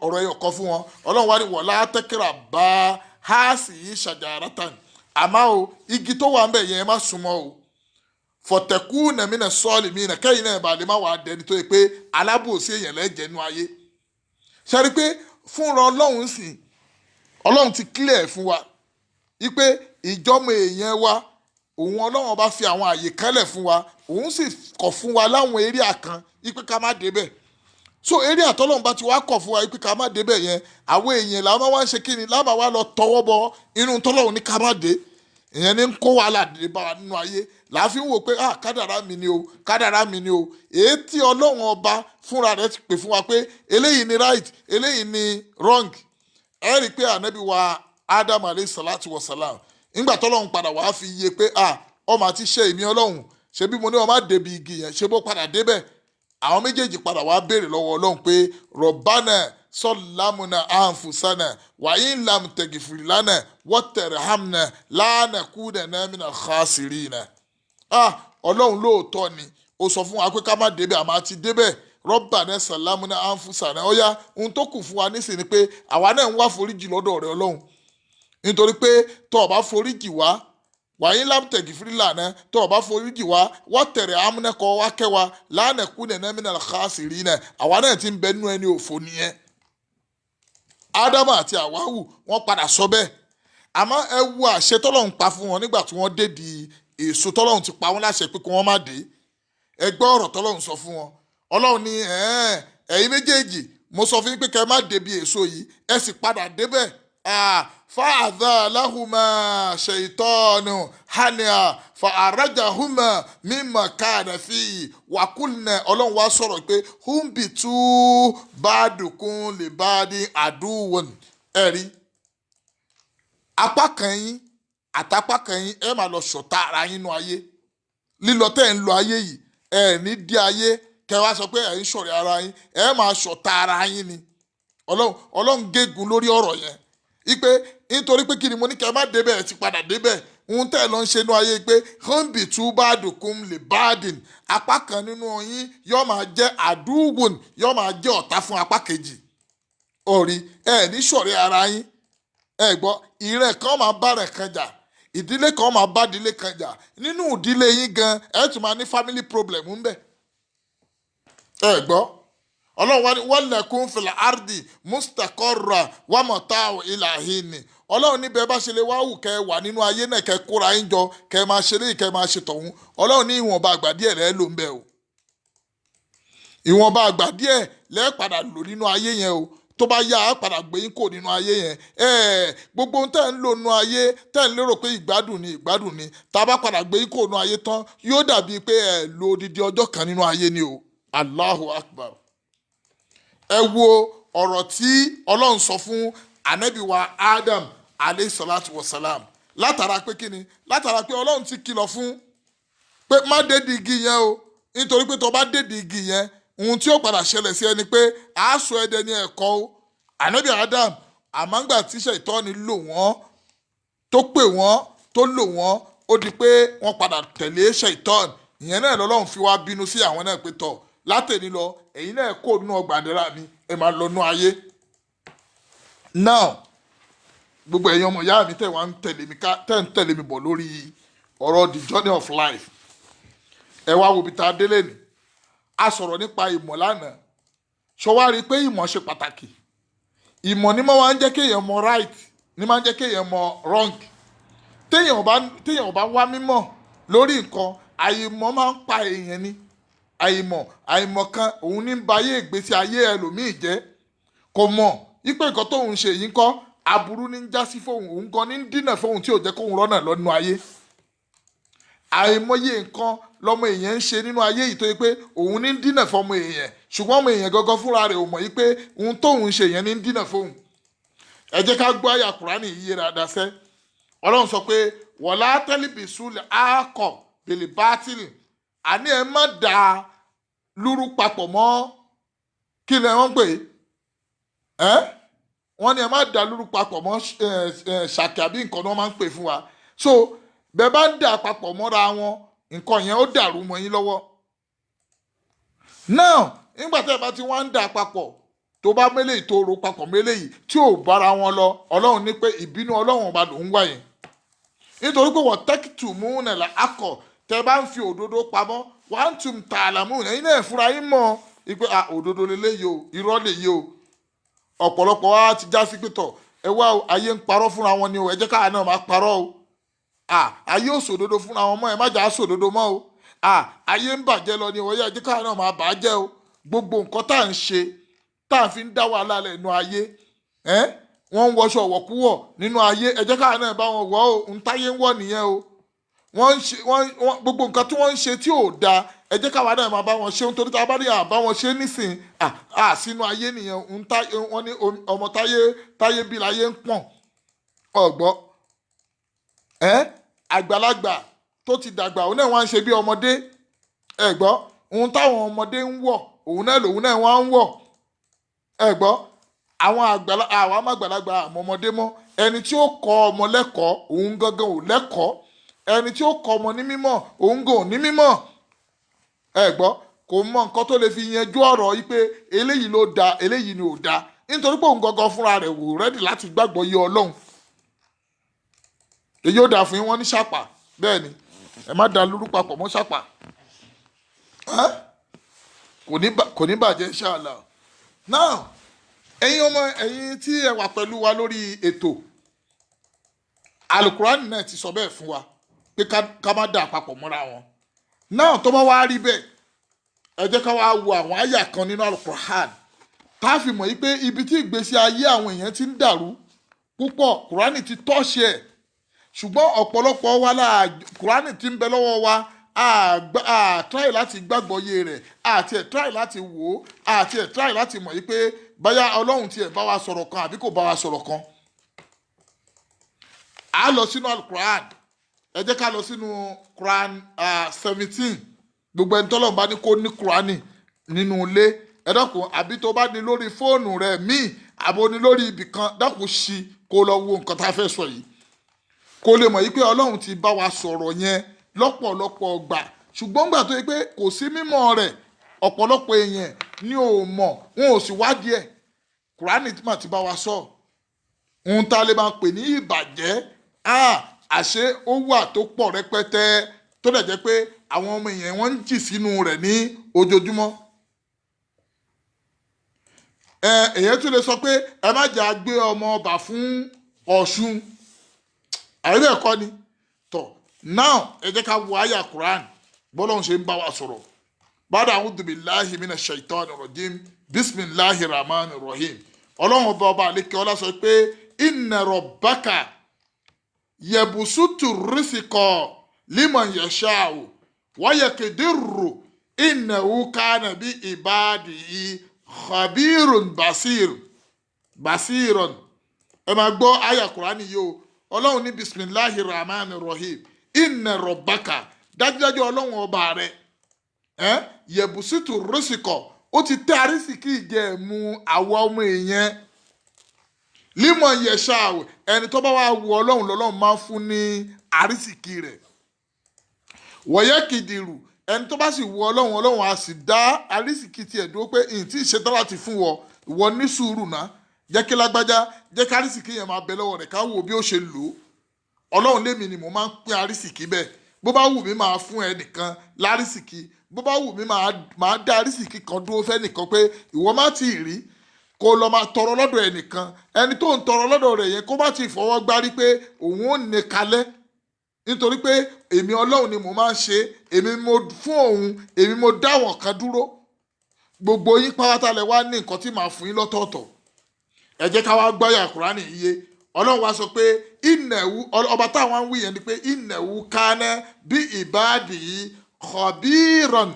ọ̀rọ̀ ẹyọ kan fún wọn. Ọlọ́run wá ní wala taqraba hadhihi shajaratan, àmọ́ o igi tó wà ń bẹ̀ yẹn ẹ má súnmọ́ o. Fatakuna mina salimina, kẹ́yìn náà bá lè má wàá dẹni tó yẹ pé alábòsí èèyàn lẹ́jẹ̀ nú ayé. Ṣe rí pé fúnra Ọlọ́run sìn, Ọlọ́run ti clear fún wa wípé ìjọ́mọ èèyàn wa, òun Ọlọ́run ọba fi àwọn àyè kẹ́lẹ̀ fún wa, òun sì kọ̀ fún wa láwọn area kan wípé ká má débẹ̀. So area tọ́lọ́run bá ti wá kọ̀ fún wa wípé ká má débẹ̀ yẹn, àwọn èèyàn làwọn máa wá ń ṣe kí ni, láwọn máa wá lọ tọwọ́ bọ inú tọ́lọ́run ní ká má dé. Ìyẹn ní ń kó wàhálà dé bá wa nínú ayé, láàfin wò pé kádàrá mi ni o, kádàrá mi ni o. Èyí tí Ọlọ́run ọba fúnra rẹ̀ ti pè fún wa pé eléyìí ni right, eléyìí ni wrong. Ẹ rí i pé ànábì wa Adam alayhi salatu wa salam, nígbà tọ́lọ́run padà wá fi yé pé ọmọ àti ṣe èmi Ọlọ́run, ṣe bí mo ní ọmọ àdèbí igi yẹn, ṣe bó padà débẹ̀. Àwọn méjèèjì padà wá béèrè lọ́wọ́ Ọlọ́run pé Rabbana sọlámùnà àǹfùsánà wàyí lam tẹgifìlánà wọ́tẹ̀rẹ̀hámnà lánàkúnà minal khasirina. Ọlọ́run lóòótọ́ ni ó sọ fún wa pé ká má débẹ̀, àmọ́ àti débẹ̀. Rabbana salamna anfusana ó yá ohun tó kù fún wa nísìnyí ni pé àwa náà ń wá foríjì lọ́dọ̀ rẹ Ọlọ́run nítorí pé tó o bá foríjì wá wàyí lámtẹ̀gì fúrílà náà tó o bá foríjì wá wọ́n tẹ̀rẹ̀ amúnẹ́kọ̀ wá kẹwa lánàkú nẹ̀nẹ́ mìíràn káàsìrì náà àwa náà ti ń bẹ nínú ẹni òfò nìyẹn. Ádámù àti Àwáwù wọ́n padà sọ bẹ́ẹ̀ àmọ́ ẹ wo àṣẹ tọ́lọ́run pa fún wọn nígbà tí wọ́n dé di èso tọ́lọ́run ti pa wọ́n láṣẹ pé kí wọ́n má dé. Ẹ gbọ́ ọ̀rọ̀ tọ́lọ́run sọ fún wọn Ọlọ́run ní ẹ̀yin méjèèjì mo sọ fún yín pé kẹ́ ẹ má débi èso yìí ẹ sì padà débẹ̀ fa'adha lahuma shaytanu hania fa'arajahuma mimma kana fi wa kulna Ọlọ́run wá sọ̀rọ̀ pé humbitu ba'dukum li ba'din aduwwun ẹ̀rí apá kan yín àtàpá kan yín ẹ máa lọ ṣọ̀tá ara yín nínú ayé lílọ tẹ́ ń lọ ayé yìí ẹ ní dí ayé kẹ́ wá sọ pé ẹ ń ṣọ̀rẹ́ ara yín ẹ máa ṣọ̀tá ara yín ni Ọlọ́run gégùn lórí ọ̀rọ̀ yẹn ipe nítorí pé kí ni mo ní kẹ́ má débẹ̀ ẹ ti padà débẹ̀ ohun tẹ́ ẹ lọ ń ṣe inú ayé pé humbitu ba'dukum li ba'din apá kan nínú yín yóò máa jẹ́ àdúwòn yóò máa jẹ́ ọ̀tá fún apá kejì orí ẹ ní ṣọ̀rẹ́ ara yín ẹ gbọ́ ìrẹ́ kan máa bá rẹ̀ kan jà ìdílé kan máa bá ìdílé kan jà nínú ìdílé yín gan ẹ tún máa ní family problem ń bẹ ẹ gbọ́ Ọlọ́run wá ní walakum fil ardi mustaqarra wa mata'u ila hin Ọlọ́run níbẹ̀ bá ṣe lè wá wù kẹ́ wà nínú ayé náà kẹ́ kóra yín jọ kẹ́ máa ṣe léyìí kẹ́ máa ṣe tọ̀hún Ọlọ́run ní ìwọ̀nba àgbà díẹ̀ lẹ́ lò ń bẹ o ìwọ̀nba àgbà díẹ̀ lẹ́ padà lò nínú ayé yẹn o tó bá yá padà gbé yín kò nínú ayé yẹn gbogbo ohun tẹ́ ń lò nínú ayé tẹ́ ń lérò pé ìgbádùn ni tá a bá padà gbé yín kò nínú ayé tán yóò dàbí pé ẹ lo odidi ọjọ́ kan nínú ayé ni o Allahu Akbar. Ẹ wo ọ̀rọ̀ tí Ọlọ́run sọ fún ànábì wa Adam alayhi salatu wa salam látara pé kíni látara pé Ọlọ́run ti kìlọ̀ fún pé má dédi igi yẹn o nítorí pé tó bá dédi igi yẹn ohun tí ó padà ṣẹlẹ̀ sí ẹni pé àásọ ẹdẹ ní ẹ̀kọ́ o ànábì Adam àmọ́ngbà tí Ṣàítánì lò wọ́n tó pè wọ́n tó lò wọ́n ó di pé wọ́n padà tẹ̀lé Ṣàítánì ìyẹn náà lọ́lọ́run fi wá bínú sí àwọn náà pé tọ̀ látẹ̀ni lọ ẹ̀yin náà kó nínú ọgbà àdẹ́rà mi ẹ máa lọ nú ayé. Now gbogbo ẹ̀yin ọmọ ìyá mi tẹ̀ wá ń tẹ̀lé mi bọ̀ lórí ọ̀rọ̀ the journey of life ẹ wá wo ibi tá a délé ni a sọ̀rọ̀ nípa ìmọ̀ lánàá ṣọwárí pé ìmọ̀ ṣe pàtàkì ìmọ̀ ni máa ń jẹ́ kéèyàn mọ right ni máa ń jẹ́ kéèyàn mọ wrong téèyàn bá wá mímọ̀ lórí nǹkan àìmọ̀ máa ń pa èèyàn ni àìmọ̀ kan òun ní ba ayé ìgbésí ayé ẹlòmíì jẹ́ kò mọ̀ wípé nǹkan tóun ṣe yìí ń kọ́ aburú ní ń já sí fóun òun gan ní ń dínà fóun tí ò jẹ́ kóun rọ́nà lọ́nu ayé àìmọye nǹkan lọmọ èèyàn ń ṣe nínú ayé yìí tó yẹ pé òun ní ń dínà fọmọ èèyàn ṣùgbọ́n ọmọ èèyàn gangan fúnra rẹ̀ ò mọ̀ yí pé ohun tóun ṣe yẹn ní ń dínà fóun. Ẹ jẹ́ ká gbọ́ àyà Kùránì yìí dáadáa sẹ́ Ọlọ́run sọ pé wala talbisul haqqa bil batil àní ẹ má da lúrú papọ̀ mọ́ kí ni wọ́n pè é wọ́n ní ẹ má da lúrú papọ̀ mọ́ ṣàkì àbí nǹkan ni wọ́n máa ń pè fún wa so bẹ́ẹ̀ bá ń dà papọ̀ mọ́ra wọn nǹkan yẹn ó dàrú mọ́ yín lọ́wọ́. Now nígbà tí ẹ bá ti wá ń dà papọ̀ tó bá mélèyí tó ro papọ̀ mélèyí tí ò bára wọn lọ Ọlọ́run ní pé ìbínú Ọlọ́run ọba ló ń wá yẹn nítorí pé wọ́n tẹ́kìtù mú nàlá akọ̀ tẹ́ bá ń fi òdodo pamọ́ wọ́n tún ta àlàmú ẹ̀yin náà fúnra yín mọ̀ pé òdodo lélẹ́yìí o irọ́ lèyìí o ọ̀pọ̀lọpọ̀ wa ti já sí pẹ̀tọ̀ ẹ wá ayé ń parọ́ fúnra wọn ni o ẹ jẹ́ káà náà máa parọ́ o ayé ò sòdodo fúnra wọn mọ́ ẹ má jà á sòdodo mọ́ o ayé ń bàjẹ́ lọ ni o ẹ jẹ́ káà náà máa bà á jẹ́ o gbogbo nǹkan tá à ń ṣe tá à fi ń dá wàhálà lẹ́nu ayé wọ́n ń wọṣọ wọ̀kúwọ̀ nínú ayé ẹ jẹ́ káà náà bá wọn wọ̀ o ń táyé ń wọ̀ nìyẹn o gbogbo nǹkan tí wọ́n ń ṣe tí ò dáa ẹ jẹ́ káwa náà máa bá wọn ṣe nítorí tá a bá rí àbá wọn ṣe nísìn sínú ayé nìyẹn wọ́n ní ọmọ táyé bí láyé ń pọ̀n ọ̀gbọ́ àgbàlagbà tó ti dàgbà òun náà wá ń ṣe bí ọmọdé ẹ̀gbọ́ ohun táwọn ọmọdé ń wọ̀ òun náà lòun náà wá ń wọ̀ ẹ̀gbọ́ àwọn àgbàlagbà àmọ́ ọmọdé mọ́ ẹni tí ó kọ́ ọmọ lẹ́kọ̀ọ́ òun gangan ò lẹ́kọ̀ọ́ ẹni tí ó kọ́ ọmọ ní mímọ̀ òun gan ò ní mímọ̀ ẹ̀gbọ́ kò mọ nǹkan tó lè fi yanjú ọ̀rọ̀ yìí pé eléyìí ló da eléyìí ni ò da nítorí pé òun gangan fúnra rẹ̀ wò rẹ́dì láti gbàgbọ́ yé Ọlọ́run. èyí ò dà fún yín wọ́n ní ṣàpà bẹ́ẹ̀ ni ẹ má da lúrú papọ̀ mọ́ ṣàpà kò ní bàjẹ́ inshallah. now ẹ̀yin tí ẹ wà pẹ̀lú wa lórí ètò alukurani náà ti sọ bẹ́ẹ̀ fún wa pé ká má dà papọ̀ mọ́ra wọn. náà tó bá wá rí bẹ́ẹ̀ ẹ jẹ́ ká wá wo àwọn àyà kan nínú alukurani tá a fi mọ̀ yìí pé ibi tí ìgbésí ayé àwọn èèyàn ti ń dàrú púpọ̀ kurani ti tọ́ṣe ẹ̀ ṣùgbọ́n ọ̀pọ̀lọpọ̀ wa kurani ti ń bẹ lọ́wọ́ wa a try láti gbàgbọ́ yé rẹ̀ àti ẹ̀ try láti wò ó àti ẹ̀ try láti mọ̀ yìí pé báyà Ọlọ́run tiẹ̀ bá wa sọ̀rọ̀ kan àbí kò bá wa sọ̀rọ̀ kan. a lọ sínú alukuran ẹ jẹ́ ká lọ sínú Quran 17 gbogbo ẹni tọ́lọ́run bá ní kó ní kurani nínú ilé ẹ dákun àbí tó bá ní lórí fóònù rẹ̀ míì àbò ní lórí ibìkan dákun ṣí kó lọ wo nǹkan tá a fẹ́ sọ yìí kó lè mọ̀ yìí pé Ọlọ́run ti bá wa sọ̀rọ̀ yẹn lọ́pọ̀lọpọ̀ gbà ṣùgbọ́n gbà tó yẹ pé kò sí mímọ̀ rẹ̀ ọ̀pọ̀lọpọ̀ èèyàn ni ò mọ̀ wọn ò sì wádìí ẹ̀ kùránì tí màá ti bá wa sọ ohun tá a lè máa pè ní ìbàjẹ́ àṣé ó wà tó pọ̀ rẹpẹtẹ tó dẹ̀ jẹ́ pé àwọn ọmọ èèyàn wọ́n ń jì sínú rẹ̀ ní ojoojúmọ́. èèyàn tún lè sọ pé ẹ má jà gbé ọmọ ọba fún Ọ̀ṣun àìrè ẹ̀kọ́ ni tọ̀ now ẹ jẹ́ ká wo àyà Quran bọ́lọ́hún ṣe ń bá wa sọ̀rọ̀ bàdà a'udhu billahi minash shaitani rajim bismillahir rahmanir rahim ọlọ́run ọba àlekè ọlá sọ pé inna rabbaka yabsutu rizqa liman yasha'u wa yaqdiru innahu kana bi ibadihi khabirun basiron ẹ máa gbọ́ àyà Quran yìí o ọlọ́run ní bismillahir rahmanir rahim inna rabbaka dájúdájú ọlọ́run ọba rẹ̀ yẹ̀bùsítù rìsíkọ̀ ó ti tẹ́ àrísìkí ìjẹ̀mú àwọn ọmọ èèyàn límọ̀ yẹ̀ṣà ẹni tó bá wà wù ọlọ́run lọ́lọ́run máa ń fún ní àrísìkí rẹ̀ wọ̀yẹ́ kìdìrù ẹni tó bá sì wù ọlọ́run á sì dá àrísìkí tiẹ̀ dúró pé ìtì ìṣetán láti fún ìwọ ní sùúrù náà jẹ́ kí lágbájá jẹ́ kí àrísìkí yẹn máa bẹ lọ́wọ́ rẹ̀ ká wò bí ó ṣe lò ó ọlọ́run lémi ni mo máa ń pín àrísìkí bẹ́ẹ̀ bó bá wù mí máa fún ẹnìkan lárísìkí bó bá wù mí máa dá àrísìkí kan dúró fẹ́nìkan pé ìwọ má tí ì rí kó lọ máa tọrọ lọ́dọ̀ ẹnìkan ẹni tó ń tọrọ lọ́dọ̀ rẹ̀ yẹn kó má tí ì fọwọ́ gbárí pé òun ò ní kalẹ̀ nítorí pé èmi ọlọ́run ni mo máa ń ṣe èmi mo fún òun èmi mo dá wọn kan dúró gbogbo yín pátá lẹ wá ní nǹkan tí màá fún yín lọ́tọ̀ọ̀tọ̀ ẹ jẹ́ ká wá gbáyà Kùránì iye ọlọ́run wá sọ pé ìnẹ̀wù ọba táwọn ń wí yẹn ni pé ìnẹ̀wù kánẹ́ bí ìbáàdì yìí kọ̀bíràn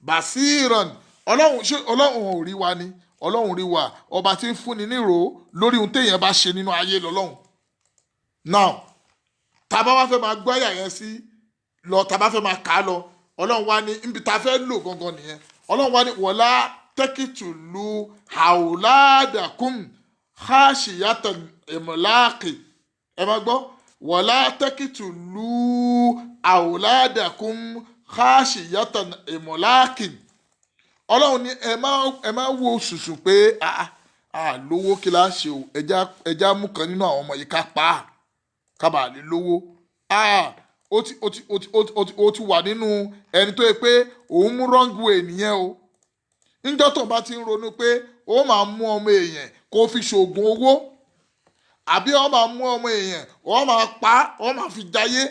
bàṣíràn ọlọ́run ò rí wa ni ọlọ́run rí wa ọba tí ń fúnni nírò lórí ohun téèyàn bá ṣe nínú ayé lọ́lọ́run. now tàbá wá fẹ́ máa gbọ́ àyà yẹn sí lọ tàbá fẹ́ máa kà á lọ ọlọ́run wá ní ibi tá a fẹ́ lò gangan nìyẹn ọlọ́run wá ní wọ̀lá tẹ́kìtùlù àwòládàkùn khashiyatan imlaqi ẹ máa gbọ́ wọ̀lá tẹ́kìtùlù àwòládàkùn khashiyatan imlaqi ọlọ́run ní ẹ má wo ṣùṣù pé lówó kí la ṣe o ẹja mú kan nínú àwọn ọmọ yìí ká pa á kábàá lè lówó ó ti wà nínú ẹni tó yẹ pé òun mú wrong way nìyẹn o níjọ́ tó bá ti ń ronú pé ó máa mú ọmọ èèyàn kó fi ṣoògùn owó àbí ó máa mú ọmọ èèyàn ó máa pa ó máa fi jayé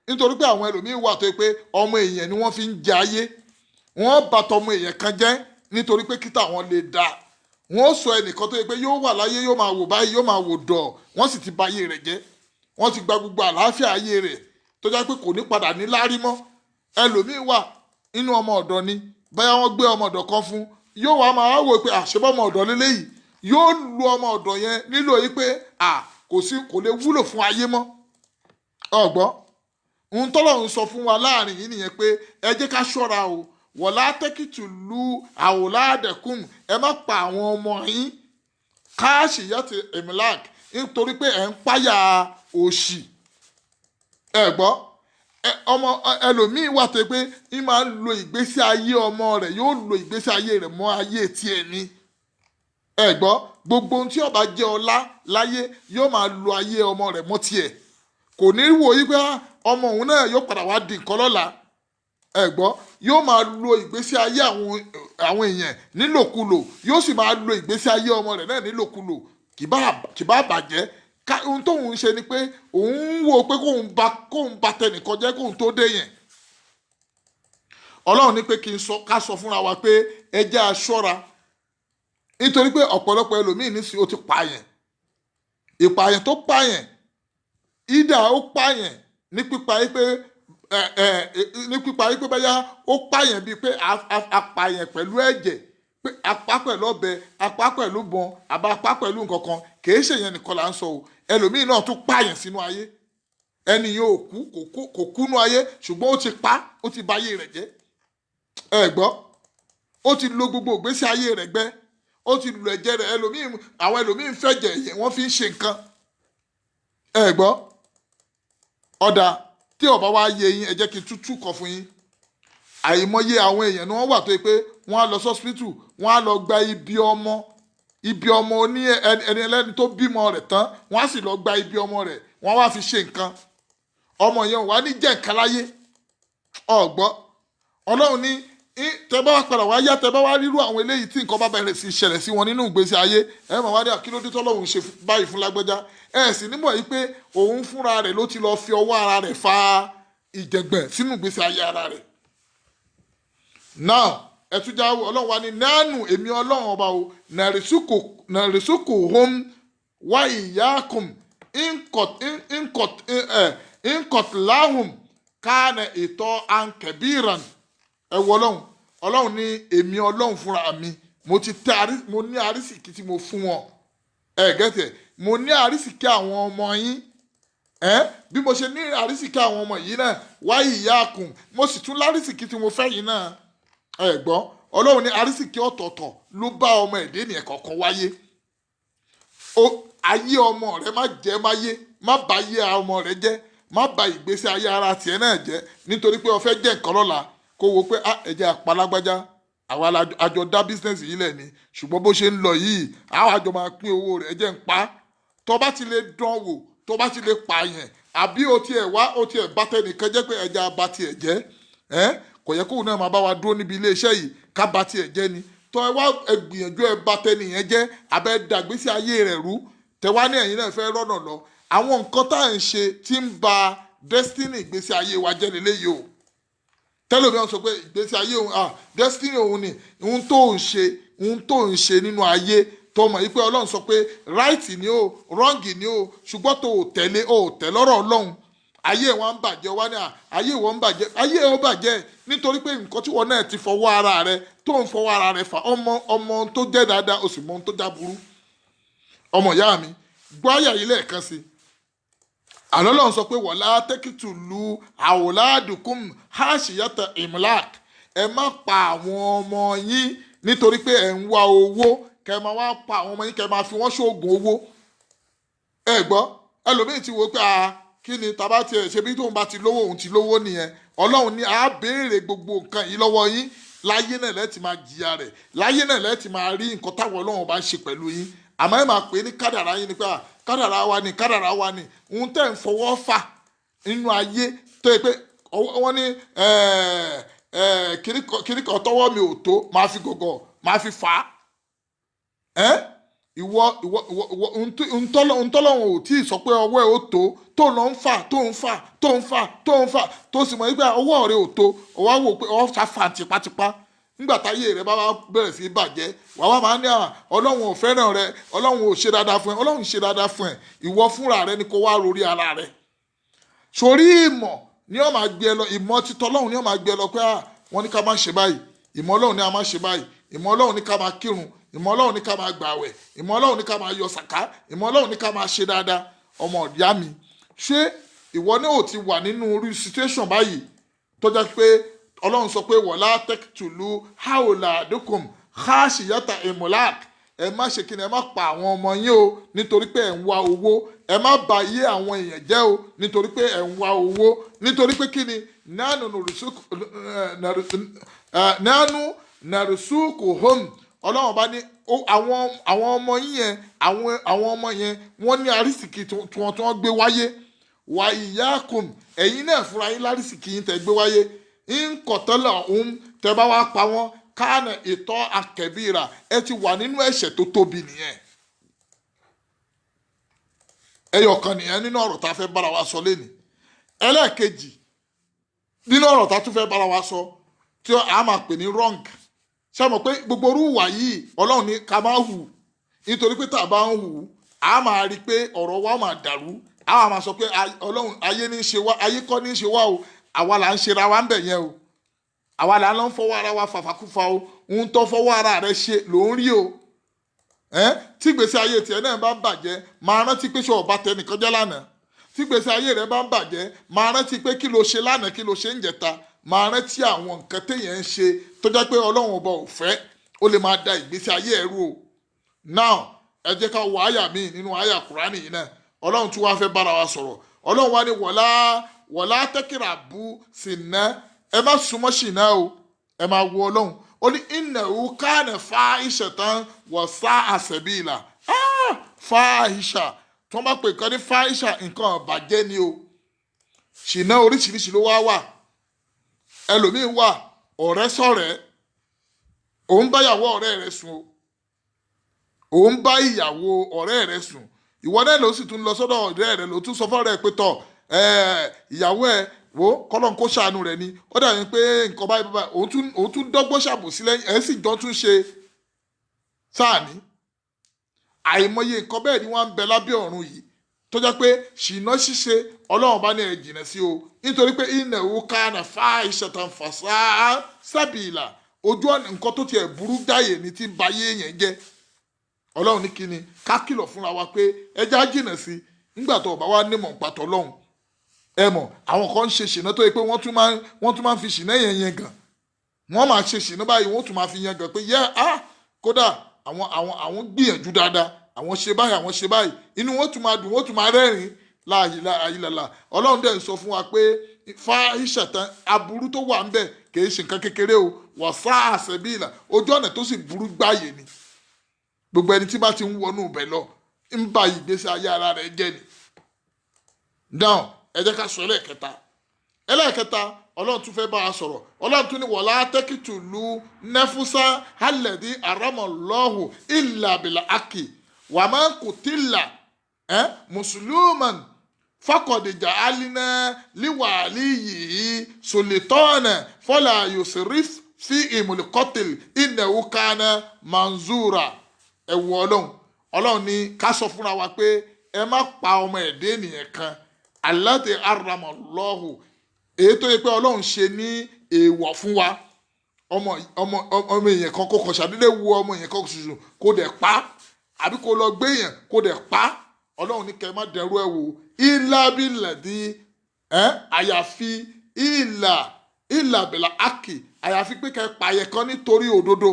nítorí pé àwọn ẹlòmíín wà tó yẹ pé ọmọ èèyàn ni wọ́n fi ń jayé wọ́n bá tọmọ èèyàn kan jẹ́ nítorí pé kíta wọn lè dá wọ́n sọ ẹnìkan tó yẹ pé yóò wà láyé yóò máa wò báyìí yóò máa wò dọ̀ wọ́n sì ti bà ayé rẹ̀ jẹ́ wọ́n ti gba gbogbo àlàáfíà ayé rẹ̀ tó jẹ́ pé kò ní padà ní lárí mọ́ ẹlòmíín wà nínú ọmọ ọ̀dọ́ ni báyà wọ́n gbé ọmọ ọ̀dọ́ kan fún yóò wá máa wò pé àṣebọ́ ọmọ ọ̀dọ́ lélẹ́yìí yóò lu ọmọ ọ̀dọ́ yẹn nílò yìí pé kò lè wúlò fún ayé mọ́ ọ̀gbọ́n ohun tọ́lọ́run sọ fún wa láàrin yìí nìyẹn pé ẹ jẹ́ ká ṣọ́ra o wọ̀lá tẹ́kìtùlù àwòládẹ̀kùn ẹ má pa àwọn ọmọ yín káàṣì yàtì emilak nítorí pé ẹ̀ ń páyà òṣì ẹ gbọ́ ọmọ ẹlòmíín wà tó pé ń máa ń lo ìgbésí ayé ọmọ rẹ̀ yóò lo ìgbésí ayé rẹ̀ mọ́ ayé tiẹ̀ ni ẹ gbọ́ gbogbo ohun tí ó bá jẹ́ ọlá láyé yóò máa lo ayé ọmọ rẹ̀ mọ́ tiẹ̀ kò ní wò yí pé ọmọ òun náà yóò padà wá di nǹkan lọ́la ẹ gbọ́ yóò máa lo ìgbésí ayé àwọn èèyàn nílòkulò yóò sì máa lo ìgbésí ayé ọmọ rẹ̀ náà nílòkulò kì bá bàjẹ́ ohun tóun ń ṣe ni pé òun ń wò pé kóun bá tẹnìkan jẹ́ kóun tó dé yẹn ọlọ́run ní pé ká sọ fúnra wa pé ẹ jẹ́ a ṣọ́ra nítorí pé ọ̀pọ̀lọpọ̀ ẹlòmíín nísìnyí ó ti pààyàn ìpààyàn tó pààyàn ìdá ó pààyàn ní pípa yí pé báyà ó pààyàn bíi pé apààyàn pẹ̀lú ẹ̀jẹ̀ pé apá pẹ̀lú ọ̀bẹ apá pẹ̀lú bọn àbá apá pẹ̀lú nǹkan kan kìí ṣèyẹn nìkan là ń sọ o ẹlòmíín náà tún pààyàn sínú ayé ẹni yẹn ò kò kúnú ayé ṣùgbọ́n ó ti pa ó ti bà ayé rẹ̀ jẹ́ ẹ gbọ́ ó ti lo gbogbo ìgbésí ayé rẹ̀ gbẹ́ ó ti lu ẹ̀jẹ̀ rẹ̀ àwọn ẹlòmíín fẹ̀jẹ̀ yẹn wọ́n fi ń ṣe nǹkan ẹ gbọ́ ọ̀dà tí ó bá wá yé yín ẹ jẹ́ kí n tútù kọ fún yín àìmọye àwọn èèyàn ni wọ́n wà tó yẹ pé wọ́n á lọ sọ́sìpítù wọ́n á lọ gba ibi ọmọ oní ẹni ẹlẹ́ni tó bímọ rẹ̀ tán wọ́n á sì lọ gba ibi ọmọ rẹ̀ wọ́n wá fi ṣe nǹkan ọmọ yẹn wà ní jẹ́ nǹkan láyé ọ̀gbọ́ ọlọ́run ní tẹ bá wá padà wá yá tẹ bá wá rírú àwọn eléyìí tí nǹkan bá bẹ̀rẹ̀ sí ṣẹlẹ̀ sí wọn nínú ìgbésí ayé ẹ mọ̀ wá dé àkílódé tọ́lọ́run ṣe báyìí fún lágbẹ́já ẹ sì nímọ̀ yìí pé òun fúnra rẹ̀ ló ti lọ fi ọwọ́ ara rẹ̀ fa ìjẹ̀gbẹ̀ sínú ìgbésí ayé ara rẹ̀ now ẹtújà ọlọ́run wa ni nánú èmi ọlọ́run ọba o nàrísùkù hom wá ìyáàkùn inkọt láhùn káànà ètò ànkẹbíran ẹ wọ ọlọ́run ní èmi ọlọ́run fúnra mi mo ní àrísìkí tí mo fún wọn ẹ gẹ́tẹ̀ mo ní àrísìkí àwọn ọmọ yín bí mo ṣe ní àrísìkí àwọn ọmọ yìí náà wá ìyáàkùn mo sì tún lárísìkí tí mo fẹ́ yìí náà ẹ gbọ́ ọlọ́run ní àrísìkí ọ̀tọ̀ọ̀tọ̀ ló bá ọmọ ẹ̀dẹ́ ènìyàn kọ̀ọ̀kan wáyé ayé ọmọ rẹ má jẹ́ máyé má bà ayé ọmọ rẹ jẹ́ má bà ìgbésí ayé ara tiẹ̀ náà jẹ́ nítorí pé o fẹ́ jẹ́ nǹkan lọ́la kó wo pé ẹ̀jẹ̀ àpalágbájá àwa àjọ dá bísínẹ́sì yìí lẹ̀ ni ṣùgbọ́n bó ṣe ń lọ yìí àwọn àjọ máa pín owó rẹ̀ ẹ̀jẹ̀ ń pa tó bá ti lè dán wò tó bá ti lè pààyàn àbí o tiẹ̀ bá tẹnìkan jẹ́ pé ẹ̀jẹ̀ abá tiẹ̀ jẹ́ kò yẹ kóun náà máa bá wa dúró níbi iléeṣẹ́ yìí ká bá tiẹ̀ jẹ́ ni tó ẹ wá gbìyànjú ẹ bá tẹnìyẹn jẹ́ abẹ́ dàgbésí ayé rẹ̀ rú tẹ̀wá ní ẹ̀yìn náà fẹ́ rọ́nà lọ àwọn nǹkan tá à ń ṣe tí ń ba destiny ìgbésí ayé wa jẹ́ lélẹ́yìí o tẹ́lẹ̀mí sọ pé ìgbésí ayé òun destiny òun ni ohun tó ń ṣe nínú ayé tó mọ̀ yí pé ọlọ́run sọ pé right ni o wrong ni o ṣùgbọ́n tó tẹ̀ lọ́rọ̀ ọlọ́run ayé wọn ń bàjẹ́ wá ní ayé wọn ń bàjẹ́ ayé wọn bàjẹ́ nítorí pé nǹkan tí wọn náà ti fọwọ́ ara rẹ tó ń fọwọ́ ara rẹ fà ọmọ tó jẹ́ dáadáa o sì mọ ohun tó já burú ọmọ ìyá mi gbọ́ àyà yìí lẹ́ẹ̀kan sí àlọ́ lọ́run sọ pé wọ̀lá tẹ́kìtù lu àwòládùkùn háṣìyàtà imlak ẹ má pa àwọn ọmọ yín nítorí pé ẹ̀ ń wá owó kẹ́ máa wá pa àwọn ọmọ yín kẹ́ máa fi wọ́n ṣoògùn owó ẹ gbọ́ ẹlòmíì ti wo pé kí ni tàbá tiẹ̀ ṣe bí tóun bá ti lówó òun ti lówó nìyẹn ọlọ́run ní a béèrè gbogbo nǹkan yìí lọ́wọ́ yín láyé náà lẹ́ẹ̀tì máa jìyà rẹ̀ láyé náà lẹ́ẹ̀tì máa rí nǹkan táwọn ọlọ́run bá ń ṣe pẹ̀lú yín àmọ́ ẹ máa pè é ní kádàrá yín ni pé kádàrá wa ni kádàrá wa ni ohun tẹ́ ń fọwọ́ fà nínú ayé tó yẹ pé wọ́n ní kìnnìkan tọwọ́ mi ò tó máa fi gọ̀gọ̀ máa fi fà á ìwọ ntọ́lọ́hún ò tí ì sọ pé ọwọ́ ẹ̀ ó tó lọ ń fà tó sì mọ̀ nígbà ọwọ́ rẹ̀ ò tó ọwọ́ wò pé ọ̀ ṣàfà tipátipá nígbà táyé rẹ̀ bá wá bẹ̀rẹ̀ sí bàjẹ́ wàá wá máa ní ọlọ́run ò fẹ́ràn rẹ ọlọ́run ò ṣe dáadáa fún ẹ ọlọ́run ṣe dáadáa fún ẹ ìwọ fúnra rẹ ni kò wá rorí ara rẹ sórí ìmọ̀ ni ó máa gbé ẹ lọ ìmọ̀ títọ́ ọlọ́run ni ó máa gbé ẹ lọ pé wọ́n ní ká má ṣe báyìí ìmọ̀ ọlọ́run ni a má ṣe báyìí ìmọ̀ ọlọ́run ni ká máa kírun ìmọ̀ ọlọ́run ní ká máa gbààwẹ̀ ìmọ̀ ọlọ́run ní ká máa yọ sàká ìmọ̀ ọlọ́run ní ká máa ṣe dáadáa ọmọ ìyá mi ṣé ìwọ náà ò ti wà nínú orí situation báyìí tó jẹ́ pé ọlọ́run sọ pé wọ̀lá tẹ́kítùlù haúlà dúkùm háṣìyàtà ìmùlák ẹ má ṣe kíni ẹ má pa àwọn ọmọ yín o nítorí pé ẹ ń wá owó ẹ má bà ayé àwọn èèyàn jẹ́ o nítorí pé ẹ ń wá owó nítorí pé kíni nánú nàrúsùkù home ọlọ́run bá ní àwọn ọmọ yín yẹn àwọn ọmọ yẹn wọ́n ní àrísìkí tí wọ́n gbé wáyé wà ìyáàkùn ẹ̀yin náà fúnra yín lárísìkí yín tẹ́ gbé wáyé ń kọ̀tọ́lọ̀ tẹ́ bá wá pa wọ́n káànà ìtọ́ akẹ́bíra ẹ ti wà nínú ẹ̀ṣẹ̀ tó tóbi nìyẹn ẹyọkan nìyẹn nínú ọ̀rọ̀ tá a fẹ́ bára wa sọ lẹ́nìí ẹlẹ́ẹ̀kejì nínú ọ̀rọ̀ tá a tún fẹ́ bára wa sọ tí a máa pè ní wrong ṣé mọ̀ pé gbogbo orú wà yìí ọlọ́run ní ká máa hù nítorí pé tá a bá ń hù a máa rí i pé ọ̀rọ̀ wa máa dàrú a máa sọ pé ọlọ́run ayé ní í ṣe wá ayé kọ́ ní í ṣe wá o àwa là ń ṣe ra wa ń bẹ̀ yẹn o àwa là ń lọ fọwọ́ ara wa fàfàkúfà o ohun tó fọwọ́ ara rẹ ṣe ló ń rí o tí gbèsè ayé tiẹ̀ náà bá ń bàjẹ́ máa rántí pé ṣé ọba tẹ nìkan jẹ́ lánàá tí gbèsè ayé rẹ bá ń bàjẹ́ máa rántí pé kí ló ṣe lánàá kí ló ṣe ń jẹta máa rántí àwọn nǹkan téèyàn ń ṣe tó jẹ́ pé ọlọ́run ọba ò fẹ́ ó lè máa da ìgbésí ayé ẹ̀rú o now ẹ jẹ́ ká wo àyà míì nínú àyà kùránì yìí náà ọlọ́run tún wá fẹ́ bára wa sọ̀rọ̀ ọlọ́run wá ní wọ̀lá tẹ́kìrà bú sí ná ẹ má súnmọ́ sí náà o ẹ máa wo ọlọ́run ó ní innahu kana fahishatan wa sa'a sabila fáhíṣà tí wọ́n bá pè kan ní fáhíṣà nǹkan ọ̀bàjẹ́ ni o ṣìnà oríṣiríṣi ló wá ẹlòmíín wà ọ̀rẹ́ sọ̀rẹ́ òun bá ìyàwó ọ̀rẹ́ rẹ̀ sùn o òun bá ìyàwó ọ̀rẹ́ rẹ̀ sùn ìwọ náà ló sì tún lọ sọ́dọ̀ ọ̀rẹ́ rẹ̀ ló tún sọ fọ́ọ̀rẹ́ pé tọ̀ ìyàwó ẹ̀ wo kọ́lọ́n kó ṣàánú rẹ̀ ni ó dàbí pé nǹkan báyìí òun tún dọ́gbọ́n ṣàbòsí lẹ́yìn ẹ̀ sì jọ tún ṣe sáàní àìmọye nǹkan bẹ́ẹ̀ ni wọ́n ń bẹ lábẹ́ ọ̀run yìí tó jẹ́ pé ṣìnà ṣíṣe ọlọ́run bá ní ẹ jìnà sí o nítorí pé innahu kana fahishatan wa sa'a sabila ojú ọ̀nà nǹkan tó tiẹ̀ burú jáyè ní ti ba yé yẹn jẹ́ ọlọ́run ní kíni ká kìlọ̀ fúnra wa pé ẹja jìnà sí nígbà tó bá wá nímọ̀ pàtó ọlọ́run ẹ mọ̀ àwọn kan ń ṣe ṣìnà tó yẹ pé wọ́n tún máa ń fi ṣìnà yẹn gàn wọ́n máa ṣe ṣìnà báyìí wọ́n tún máa fi yẹn gàn pé kódà àwọn gbìyànjú dáadáa àwọn ṣe báyìí inú wọn tún máa dùn wọn tún máa rẹ́rìn láàyè ọlọ́run dẹ̀ ń sọ fún wa pé fáhíṣàtàn aburú tó wà ń bẹ̀ kìí ṣe nǹkan kékeré o wà sa'a sabila ojú ọ̀nà tó sì burú gbáyé ni gbogbo ẹni tí bá ti ń wọnú ibẹ̀ lọ ń ba ìgbésí ayé ara rẹ̀ jẹ́ ni. now ẹ jẹ́ ká sọ ẹlẹ́ẹ̀kẹta ọlọ́run tún fẹ́ bá a sọ̀rọ̀ ọlọ́run tún ní wala taqtulu nafsa alladhi haramallahu illa bil haqqi wa man qutila musliman faqad ja'alna liwaliyihi sultana fala yusrif fil qatl innahu kana manzura ẹ wọ ọlọ́run ní ká sọ fúnra wa pé ẹ má pa ọmọ ẹ̀dẹ́ ènìyàn kan alladhi haramallahu èyí tó yẹ pé ọlọ́run ṣe ní èèwọ̀ fún wa ọmọ èèyàn kan kò kàn ṣàdédé wo ọmọ èèyàn kan ṣoṣo kó dẹ̀ pa àbí kó lọ gbé èèyàn kó dẹ̀ pa ọlọ́run ní kẹ́ ẹ má dẹrú ẹ̀ wò illa billadhi àyàfi illa bil haqqi àyàfi pé kẹ́ ẹ pààyẹ kan nítorí òdodo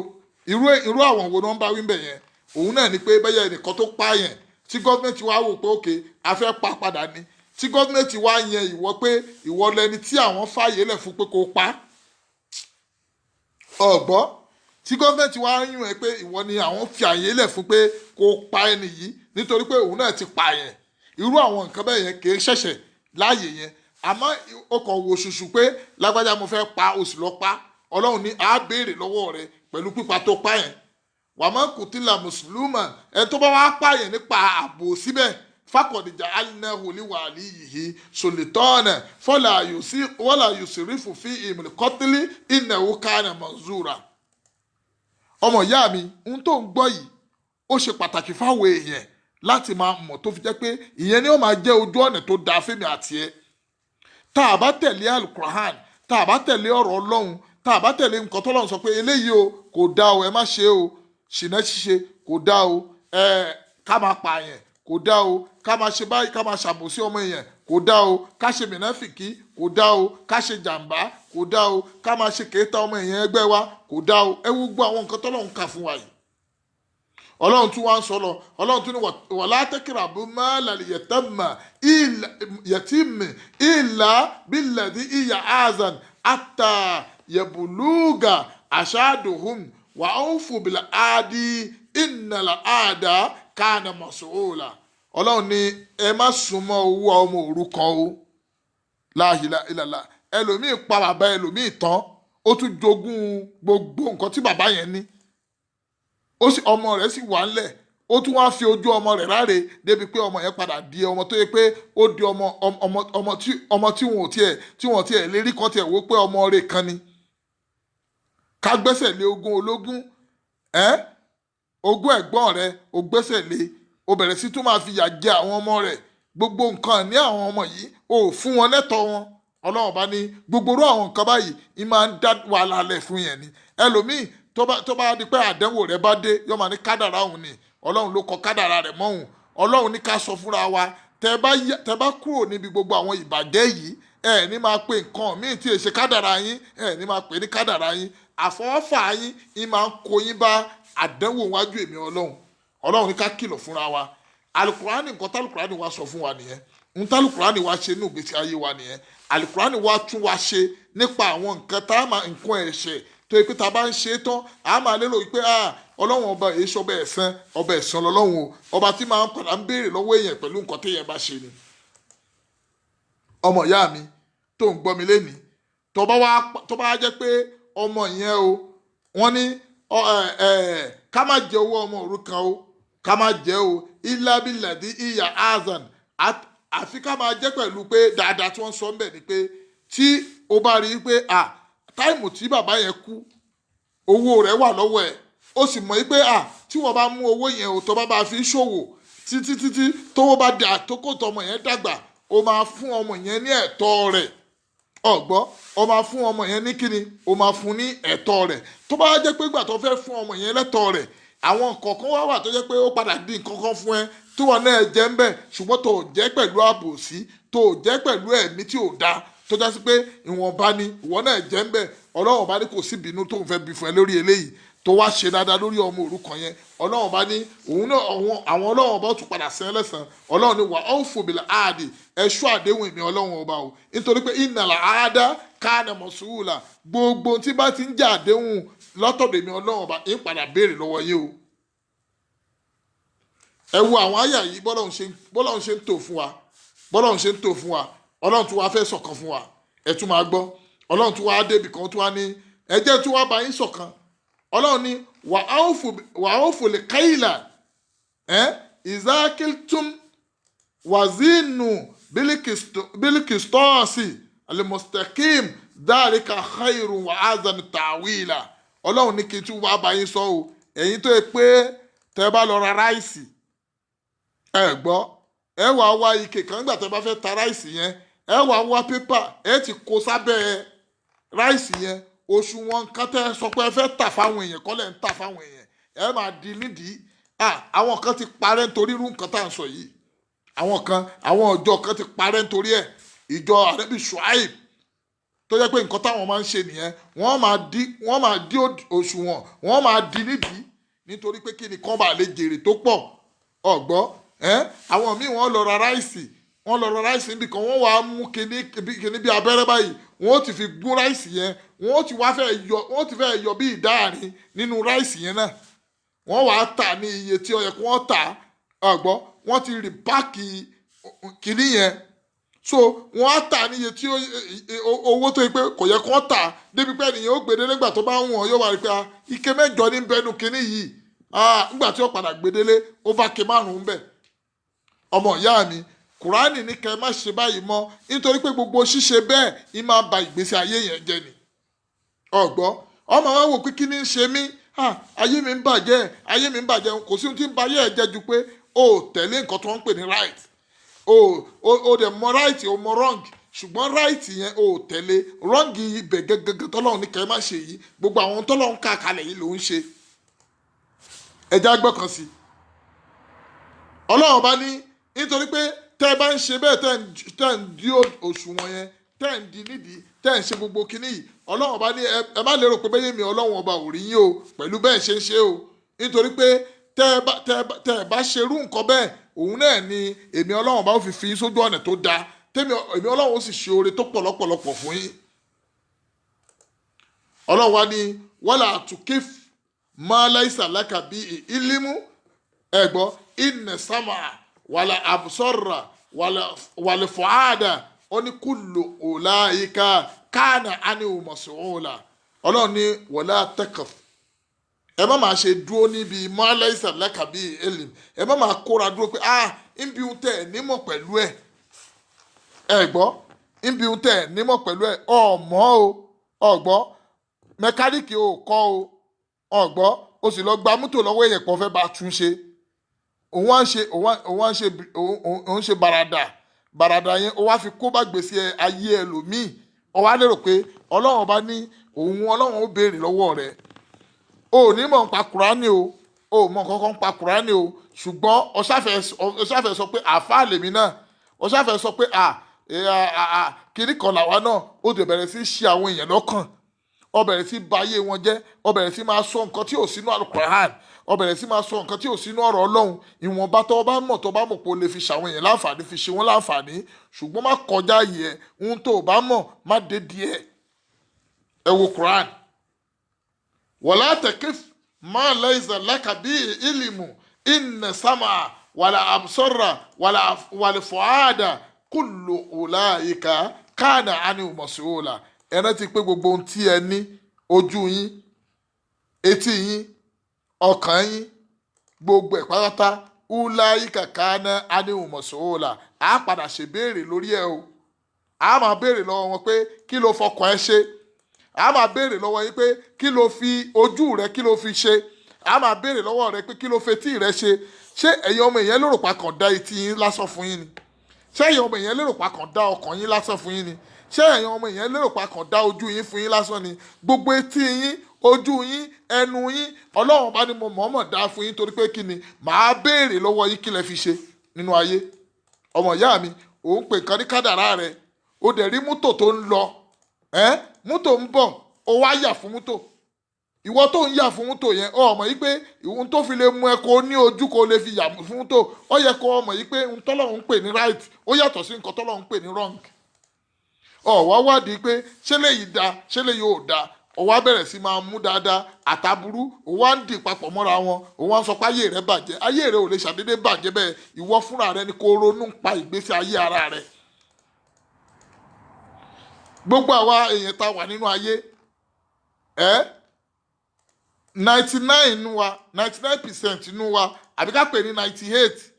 irú àwọn wo ni wọ́n bá wí bẹ̀ yẹn òun náà ni pé bẹ́yẹ nìkan tó pààyàn tí gọ́ọ̀mẹ̀ntì wa wò pé òkè a fẹ́ pa padà ni tí gọ́ọ̀mẹ̀ntì wa yẹn ìwọ pé ìwọ lẹni tí àwọn fààyè lẹ̀ fún pé kó pa ọ̀gbọ́ tí gọ́ọ̀mẹ̀ntì wa yún ẹ pé ìwọ ni àwọn fi àyè lẹ̀ fún pé kó pa ẹni yìí nítorí pé òun náà ti pa yẹn irú àwọn nǹkan bẹ́ẹ̀ yẹn kì í ṣẹ̀ṣẹ̀ láàyè yẹn àmọ́ o kàn wò ṣùṣù pé lágbájá mo fẹ́ pa o sì lọ pa ọlọ́run ní á béèrè lọ́wọ́ rẹ pẹ̀lú pípa tó pa yẹn wàmọ́ kùtìlà mùsùlùmá ẹ̀ tó bá wá pààyàn nípa ààbò síbẹ̀ faqad ja'alnahu liwaliyihi sultana wala yusrifu fil qatl innahu kana manzura. ọmọ ìyá mi ń tó ń gbọ́ yìí ó ṣe pàtàkì fáwọn èèyàn láti máa mọ̀ tó fi jẹ́ pé ìyẹn ni ó máa jẹ́ ojú ọ̀nà tó dáa fẹ́mi àti ẹ tá a bá tẹ̀lé alukur'an tá a bá tẹ̀lé ọ̀rọ̀ ọlọ́run tá a bá tẹ̀lé nǹkan tọ́lọ́run sọ pé eléyìí o kò dáa o ẹ má ṣe o ṣìnà ṣíṣe kò dáa o ká máa pààyàn kò dáa o ká máa ṣe báyìí ká máa ṣàbòsí ọmọ èèyàn kò dáa o ká ṣe mìnáfìkì kò dáa o ká ṣe jàǹbá kò dáa o ká máa ṣe kéétà ọmọ èèyàn ẹgbẹ́ wa kò dáa o ẹ wo gbọ́ àwọn nǹkan tọ́lọ́run kà fún wa yìí ọlọ́run tún wá ń sọ lọ ọlọ́run tún ní wala taqrabu malal yatimi illa billati hiya ahsan hatta yabluga ashaduhum wa awfu bil ahdi innal ahda kana mas'ula. ọlọ́run ní ẹ má súnmọ́ owó ọmọ òrukàn o la ilaha illallah. ẹlòmíì pa bàbá ẹlòmíì tán ó tún jogún gbogbo nǹkan tí bàbá yẹn ní ọmọ rẹ̀ sì wà ńlẹ̀ ó tún wá fi ojú ọmọ rẹ̀ ráre débi pé ọmọ yẹn padà di ọmọ tó yẹ pé ó di ọmọ tí wọn tiẹ̀ lérí kan tiẹ̀ wó pé ọmọ rẹ̀ kan ni. ká gbẹ́sẹ̀ lé ogún ológun ogún ẹ̀gbọ́n rẹ̀ ó gbẹ́sẹ̀ lé ó bẹ̀rẹ̀ sí tún máa fi yà jẹ àwọn ọmọ rẹ̀ gbogbo nǹkan ní àwọn ọmọ yìí ó fún wọn lẹ́tọ̀ọ́ wọn. ọlọ́run bá ní gbogbo orú àwọn nǹkan báyìí ń máa ń dá wàhálà lẹ̀ fún yẹn ni. ẹlòmíì tó bá di pé àdánwò rẹ̀ bá dé yóò máa ní kádàrá òun ni ọlọ́run ló kọ kádàrá rẹ̀ mọ́ òun. ọlọ́run ní ká sọ fúnra wa tẹ́ bá kúrò níbi gbogbo àwọn ìbàjẹ́ yìí ẹ ní máa pe nǹkan míì tí èsè kádàrá yín ẹ ní máa pè ní kádàrá yín àfọwọ́fà yín ń máa ń kó yín bá àdánwò wájú èmi ọlọ́run ní ká kìlọ̀ fúnra wa. alukurani nǹkan tálùkùránì wa sọ fún wa nìyẹn ń tálùkùránì wa ṣe ní ìgbésí ayé wa nìyẹn. alukurani wa tún wa ṣe nípa àwọn nǹkan nǹkan ẹ̀ṣẹ̀ tó yẹ pé tá a bá ń ṣe é tán a máa lérò wípé ọlọ́run ọba èyí ṣe ọba ẹ̀san lọ́lọ́run o ọba tí máa ń padà ń béèrè lọ́wọ́ èèyàn pẹ̀lú nǹkan téèyàn bá ṣe ni. ọmọ ìyá mi tó ń gbọ́ mi lénìí tó bá jẹ́ pé ọmọ yẹn o wọ́n ní ká má jẹ owó ọmọ òrukàn o ká má jẹ o illa billati hiya ahsan àfi ká máa jẹ́ pẹ̀lú pé dáadáa tí wọ́n sọ ń bẹ̀ ni pé tí o bá rí i pé táìmù tí bàbá yẹn kú owó rẹ̀ wà lọ́wọ́ ẹ̀ ó sì mọ̀ pé tí wọ́n bá mú owó yẹn ò tó bá fi ṣòwò títí tówó bá dà tó kò tó ọmọ yẹn dàgbà ó máa fún ọmọ yẹn ní ẹ̀tọ́ rẹ̀ ọ̀gbọ́ ó máa fún ọmọ yẹn ní kíni ó máa fún ní ẹ̀tọ́ rẹ̀ tó bá jẹ́ pé ìgbà tó fẹ́ fún ọmọ yẹn lẹ́tọ́ rẹ̀ àwọn kọ̀ọ̀kan wà tó jẹ́ pé ó padà di nǹkan kan fún ẹ tí wọn náà jẹ́ ń bẹ̀ ṣùgbọ́n tó jẹ́ pẹ̀lú àbòsí tó jẹ́ pẹ̀lú ẹ̀mí tí ò dáa tó já sí pé ìwọ̀nba ni ìwọ náà jẹ́ ń bẹ̀ ọlọ́run bá ní kò sí ìbínú tó ń fẹ́ bí fún ẹ lórí eléyìí tó wá ṣe dáadáa lórí ọmọ òrukàn yẹn ọlọ́run bá ní òun náà àwọn ọlọ́run bá tún padà sẹ́yìn lẹ́sàn ọlọ́run ní wà awfu bil ahdi ẹ̀ṣọ́ àdéhùn ìmí ọlọ́run ọba o nítorí pé innal ahda kana mas'ula gbogbo tí bá ti ń jẹ́ àdéhùn lọ́tọ̀dọ̀ ìmí ọlọ́run ọba ń padà béèrè lọ́wọ́ yìí o. ẹ wo àwọn àyà yìí bọ́lọ́run ṣe ń tò fún wa ọlọ́run tún wá fẹ́ ṣọ̀kan fún wa ẹ tún máa gbọ́ ọlọ́run tún wá débì kan tún wá ní ẹjẹ́ tún wá bá yín ṣọ̀kan ọlọ́run ní wà áwòfò lè káyìlà ìzákìltùm wàzínù bílíkìstọ́ọ̀sì alimọ̀stẹ̀kìm dáríkà khairun wà ázàn tàwílà ọlọ́run ní kí n tún wá bá yín sọ o ẹ̀yin tó yẹ pé tẹ́ bá lọ ra ráìsì ẹ gbọ́ ẹ wà wá ike kan nígbà tẹ́ bá fẹ́ ta ráìsì yẹn ẹ wà wá pépà ẹ ti kó sábẹ́ ráìsì yẹn òṣùwọ̀n nǹkan tẹ́ sọ pé ẹ fẹ́ tà fáwọn èèyàn kọ́lẹ̀ ń tà fáwọn èèyàn ẹ máa di nídìí àwọn kan ti parẹ́ nítorí irú nǹkan tá à ń sọ yìí àwọn ọjọ́ kan ti parẹ́ nítorí ẹ̀ ìjọ àrẹ́bí Ṣuaib tó jẹ́ pé nǹkan táwọn máa ń ṣe nìyẹn wọ́n máa dí òṣùwọ̀n wọ́n máa di nídìí nítorí pé kí ni kán bá lè jèrè tó pọ̀ ọ̀gbọ́ àwọn míì wọ́n lọ ra ráìsì níbi kan wọ́n wàá mú kíní bí abẹ́rẹ́ báyìí wọ́n ti fi gún ráìsì yẹn wọ́n ti fẹ́ yọ bí ìdáàrin nínú ráìsì yẹn náà wọ́n wàá tà ní iye tí ó yẹ kí wọ́n tà ọ̀gbọ́ wọ́n ti rí páàkì kíní yẹn so wọ́n á tà ní iye tí owó tó yẹ pé kò yẹ kí wọ́n tà débi pé ènìyàn ó gbèdé nígbà tó bá ń wọ̀n yóò wá rí pé ike 8 ní bẹ́nu kíní yìí nígbà tí ó padà gbèdélé ó bá ké 5 bẹ́ẹ̀ ọmọ ìyá mi kùránì ní kẹ́ má ṣe báyìí mọ́ nítorí pé gbogbo ṣíṣe bẹ́ẹ̀ ń máa ba ìgbésí ayé yẹn jẹ́ ni ọ̀gbọ́ ọmọ wa wò pé kí ni ń ṣe mí ayé mi ń bàjẹ́ kò sí ohun tí ń ba ayé ẹ̀ jẹ́ ju pé o tẹ̀lé nǹkan tó ń pè ní right o dẹ̀ mọ right o mọ wrong ṣùgbọ́n right yẹn o tẹ̀lé wrong ibẹ̀ gẹ́gẹ́ tọ́lọ́run ní kẹ́ má ṣe yìí gbogbo àwọn tọ́lọ́run ká kalẹ̀ yìí ló ń ṣe ẹja gbọ́kàn sí ọlọ́run bá ní nítorí pé tẹ́ ẹ bá ń ṣe bẹ́ẹ̀ tẹ́ ń dí òṣùwọ̀n yẹn tẹ́ ń di nídìí tẹ́ ń ṣe gbogbo kinní yìí ọlọ́run bá ní ẹ má lérò pé bẹ́ẹ̀ mi ọlọ́run ọba ò rí yín o pẹ̀lú bẹ́ẹ̀ ṣe ń ṣe o nítorí pé tẹ́ ẹ bá ṣerú nǹkan bẹ́ẹ̀ òun náà ni èmi ọlọ́run bá fi yín sójú ọ̀nà tó dáa èmi ọlọ́run ó sì ṣe oore tó pọ̀ lọ́pọ̀lọpọ̀ fún yín. ọlọ́run wá ní wala tukif ma laysa laka bi ilmu ẹ̀gbọ́ inna sama wala absara wala fuada ó ní kullu ulaika kana anhu mas'ula. ọlọ́run ní wala takaf ẹ má máa ṣe dúró níbi ma laysa laka bi ilm ẹ má máa kóra dúró pé níbi ohun tẹ́ ẹ̀ nímọ̀ pẹ̀lú ẹ̀ ẹ̀gbọ́ níbi ohun tẹ́ ẹ̀ nímọ̀ pẹ̀lú ẹ̀ ọ̀mọ́ o ọ̀gbọ́ mẹkáníìkì ò kọ́ o ọ̀gbọ́ o sì lọ gba mọ́tò lọ́wọ́ èèyàn kan fẹ́ bá tún ṣe òun ṣe bàràdà yẹn ó wá fi kó bá gbèsè ayé ẹlòmíì ó wá lérò pé ọlọ́run bá ní ọlọ́run ó béèrè lọ́wọ́ rẹ̀ o ò ní mọ̀ nípa kùránì o ò mọ̀ kankan nípa kùránì o ṣùgbọ́n ó ṣàfẹ́ sọ pé àáfàá lèmi náà ó ṣàfẹ́ sọ pé kiri kan làwa náà ó dẹ̀ bẹ̀rẹ̀ sí ṣe àwọn èèyàn lọ́kàn ó bẹ̀rẹ̀ sí ba ayé wọn jẹ́ ó bẹ̀rẹ̀ sí máa sọ nǹkan tí ò sínú Al-Qur'an ó bẹ̀rẹ̀ sí máa sọ nǹkan tí ò sínú ọ̀rọ̀ Ọlọ́run ìwọ̀nba tó bá mọ̀ pé o lè fi ṣàwọn èèyàn láǹfààní fi ṣe wọ́n láǹfààní ṣùgbọ́n má kọjá yẹ ohun tó bá mọ̀ má dé díẹ̀ ẹ wo Qur'an wala takif ma laysa laka bi ilmu inna sama wala absara wala fuada kullu ulaika kana anhu mas'ula. ẹ rántí pé gbogbo ohun tí ẹ ní ojú yín etí yín ọkàn yín gbogbo ẹ̀ pátá ulaika kana anhu mas'ula á padà ṣèbéèrè lórí ẹ o á máa béèrè lọ́wọ́ wọn pé kí ló fọkàn ẹ ṣe á máa béèrè lọ́wọ́ yín pé kí ló fi ojú rẹ kí ló fi ṣe á máa béèrè lọ́wọ́ rẹ pé kí ló fetí rẹ ṣe ṣé ẹ̀yin ọmọ èèyàn lérò pa kàn dá etí yín lásán fún yín ni ṣé ẹ̀yin ọmọ èèyàn lérò pa kàn dá ọkàn yín lásán fún yín ni ṣé ẹ̀yin ọmọ èèyàn lérò pa kàn dá ojú yín fún yín lásán ni gbogbo etí yín ojú yín ẹnu yín ọlọ́run bá ní mo mọ̀ọ́mọ̀ dá fún yín torí pé kí ni màá béèrè lọ́wọ́ yín kí lẹ fi ṣe nínú ayé. ọmọ ìyá mi òun pè nǹkan ní kádàrá rẹ ó dẹ̀ rí mọ́tò tó ń lọ mọ́tò ń bọ̀ ó wá yà fún mọ́tò ìwọ tó ń yà fún mọ́tò yẹn ọmọ yìí pé ìhun tó fi lè mú ẹ kó ní ojú kó lè fi yà fún mọ́tò ó yẹ kó ọmọ yìí pé ohun tọ́lọ́run ń pè ní right ó yàtọ̀ sí nǹkan tọ́lọ́run ń pè ní wrong. wá wádìí pé ṣé léyìí da ṣé léyìí ò da ó wá bẹ̀rẹ̀ sí máa mú dáadáa àtàbúrú ó wá ń dì papọ̀ mọ́ra wọn ó wá ń sọ pé ayé rẹ bàjẹ́ ayé rẹ ò lè ṣàdédé bàjẹ́ bẹ́ẹ̀ ìwọ fúnra rẹ ni kó ronú pa ìgbésí ayé ara rẹ. gbogbo àwa èèyàn tá wà nínú ayé 99% nínú wa àbí ká pè ní 98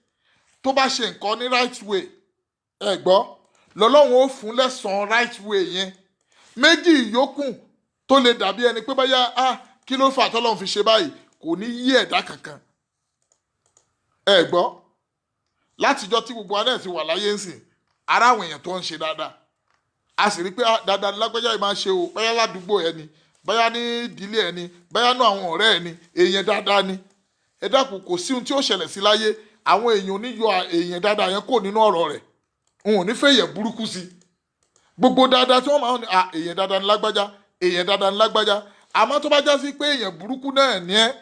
tó bá ṣe nǹkan ní right way ẹ gbọ́ lọ́lọ́run ó fún lẹ́san right way yẹn méjì yòókù tó lè dàbí ẹni pé báyà kí ló fà tọ́lọ́run fi ṣe báyìí kò ní yí ẹ̀dá kankan ẹ gbọ́ látijọ́ tí gbogbo adé ti wà láyé ń sìn ara àwọn èèyàn tó ń ṣe dáadáa a sì rí pé dáadáa ní lágbájá yìí máa ń ṣe o báyà ládùúgbò ẹni báyà ní ìdílé ẹni báyà ní àwọn ọ̀rẹ́ ẹni èèyàn dáadáa ni ẹ dákun kò sí ohun tí ó ṣẹlẹ̀ sí láyé àwọn èèyàn oníyọ èèyàn dáadáa yẹn kò nínú ọ̀rọ̀ rẹ̀ òun ò ní fẹ́ èèyàn burúkú sí gbogbo dáadáa tí wọ́n máa ń ní èèyàn dáadáa ní lágbájá èèyàn dáadáa ní lágbájá àmọ́ tó bá já sí pé èèyàn burúkú náà ní ẹ́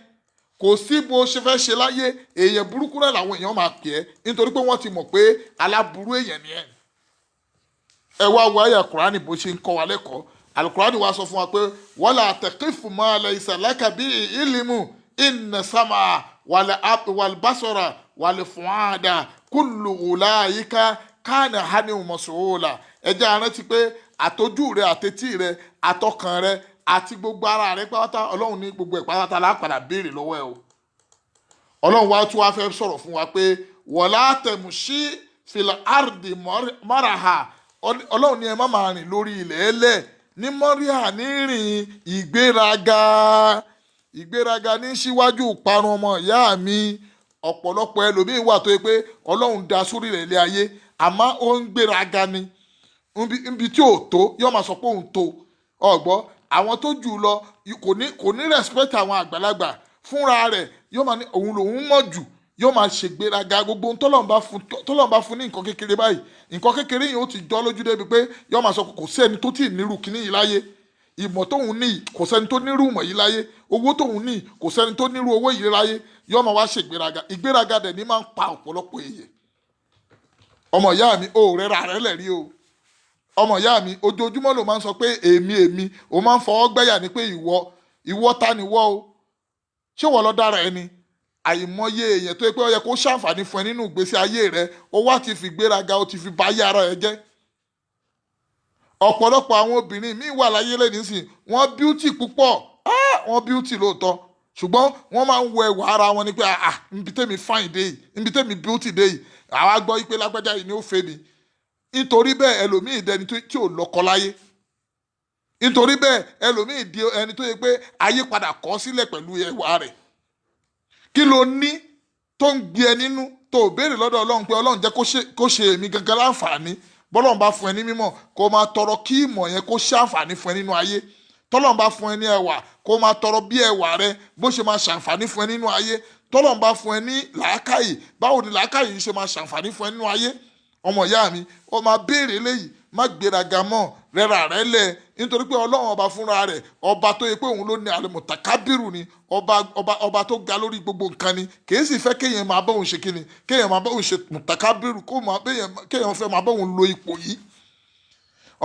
kò sí bó ṣe fẹ́ ṣe láyé èèyàn burúkú náà làwọn èèyàn máa pè ẹ́ nítorí pé wọ́n ti mọ̀ pé aláburú èèyàn ní ẹ́. ẹ wá wo àyá kùránì bó ṣe ń kọ́ wa lẹ́kọ̀ọ́ alukùránì wa sọ fún wa pé wala taqifu ma laysa laka bihi ilmu inna sama wal basara wal fuada kullu ulaika kana anhu mas'ula. ẹjẹ́ arántí pé àtọ́jú rẹ àtẹ́tí rẹ àtọkàn rẹ àti gbogbo ara rẹ pátá ọlọ́run ní gbogbo ẹ̀ pátá lápadà béèrè lọ́wọ́ ẹ o. ọlọ́run wa tún wá fẹ́ sọ̀rọ̀ fún wa pé wala tamshi fil ardi maraha ọlọ́run ní ẹ má máa rìn lórí ilẹ̀ ẹlẹ̀ ní mọ́ríà ní rìn ìgbéraga ní síwájú parun ọmọ ìyá mi. ọ̀pọ̀lọpọ̀ ẹlòmíín wà tó yẹ pé ọlọ́run dá sórí rẹ̀ ilé ayé àmọ́ ó ń gbéraga ni níbi tí ò tó yóò máa sọ pé òun tó ọ̀gbọ́ àwọn tó jù lọ kò ní respect àwọn àgbàlagbà fúnra rẹ̀ yóò máa ní òun lòun mọ̀ jù yóò máa ṣègbéraga gbogbo ohun tọ́lọ́run bá fún ní nǹkan kékeré báyìí nǹkan kékeré yìí ó ti jọ́ lójú débi pé yóò máa sọ kò sí ẹni tó tì nírú kíní yìí láyé ìmọ̀ tóun ní kò sẹ́ni tó nírú ìmọ̀ yìí láyé, owó tóun ní kò sẹ́ni tó nírú owó yìí láyé, yóò máa wá ṣe ìgbéraga dẹ̀ ní máa ń pa ọ̀pọ̀lọpọ̀ èèyàn. ọmọ ìyá mi ò rẹ́ra rẹ̀ lẹ̀ rí o. ọmọ ìyá mi ojoojúmọ́ ló máa ń sọ pé èmi ò máa ń fọwọ́ gbẹ́yà ní pé ìwọ ta ni wọ́ o, ṣé wọ́n lọ dára ẹni. àìmọye èèyàn tó yẹ pé ó yẹ kó ṣàǹfààní fún ẹ nínú ìgbésí ayé rẹ, ó wá ti fi gbéraga, ó ti fi bà ayé ara ẹ jẹ́. ọ̀pọ̀lọpọ̀ àwọn obìnrin míì wà láyé lẹ́yìn nísìnyí, wọ́n bíútì púpọ̀, wọ́n bíútì lóòótọ́, ṣùgbọ́n wọ́n máa ń wo ẹwà ara wọn ni pé níbi tẹ́mi fáìn dé yìí, níbi tẹ́mi bíútì dé yìí, àwa gbọ́ wípé lágbájá yìí ni ó fẹ́ mi. nítorí bẹ́ẹ̀ ẹlòmíì dẹni tí ò lọ́kọ láyé. nítorí bẹ́ẹ̀ ẹlòmíì di ẹni tó yẹ pé ayé padà kọ̀ sílẹ̀ pẹ̀lú ẹwà rẹ̀. kí ló ní tó ń gbé ẹ nínú tó béèrè lọ́dọ̀ Ọlọ́run pé Ọlọ́run jẹ́ kó ṣe èmi gangan láǹfààní. bọ́lọ́run bá fún ẹ ní mímọ̀ kó máa tọrọ kí ìmọ̀ yẹn kó ṣàǹfààní fún ẹ nínú ayé. tọ́lọ́run bá fún ẹ ní ẹwà kó máa tọrọ bí ẹwà rẹ bó ṣe máa ṣàǹfààní fún ẹ nínú ayé. tọ́lọ́run bá fún ẹ ní làákàyè, báwo ni làákàyè yìí ṣe máa ṣàǹfààní fún ẹ nínú ayé. ọmọ ìyá mi ó máa béèrè léyìí, má gbéraga mọ́, rẹra rẹ lẹ̀, nítorí pé Ọlọ́run ọba fúnra rẹ̀, ọba tó yẹ pé òun ló ní àlùmọ̀tàkábírù ni, ọba tó ga lórí gbogbo nǹkan ni, kìí sì fẹ́ kéèyàn máa bá òun ṣe kíni, kéèyàn máa bá òun ṣe mọ̀tàkábírù, kéèyàn fẹ́ máa bá òun lo ipò yìí.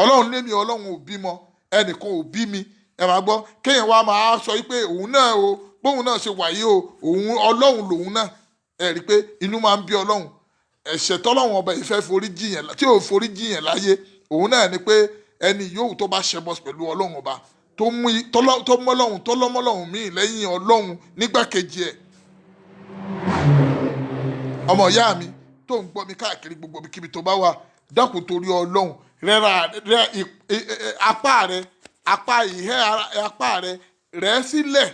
Ọlọ́run lémi, Ọlọ́run ò bímọ, ẹnìkan ò bí mi, ẹ máa gbọ́, kéèyàn wá máa sọ pé òun náà o, bóun náà ṣe wà yìí o, òun Ọlọ́run lòun náà. ẹ rí i pé inú máa ń bí Ọlọ́run. ẹ̀ṣẹ̀ tọ́lọ́run ọba yìí fẹ́ forí jiyàn, tí ò forí jiyàn láyé, òun náà ni pé ẹni yòówù tó bá ṣẹbọ pẹ̀lú Ọlọ́run ọba, tó mọ́lọ́hun tó lọ́mọ́lọ́hun míì lẹ́yìn Ọlọ́run nígbàkejì ẹ̀. ọmọ ìyá mi tó ń gbọ́ mi káàkiri gbogbo ibikíbi tó bá wà, dákun torí Ọlọ́run rẹ apá rẹ, apá rẹ rẹ̀ sílẹ̀,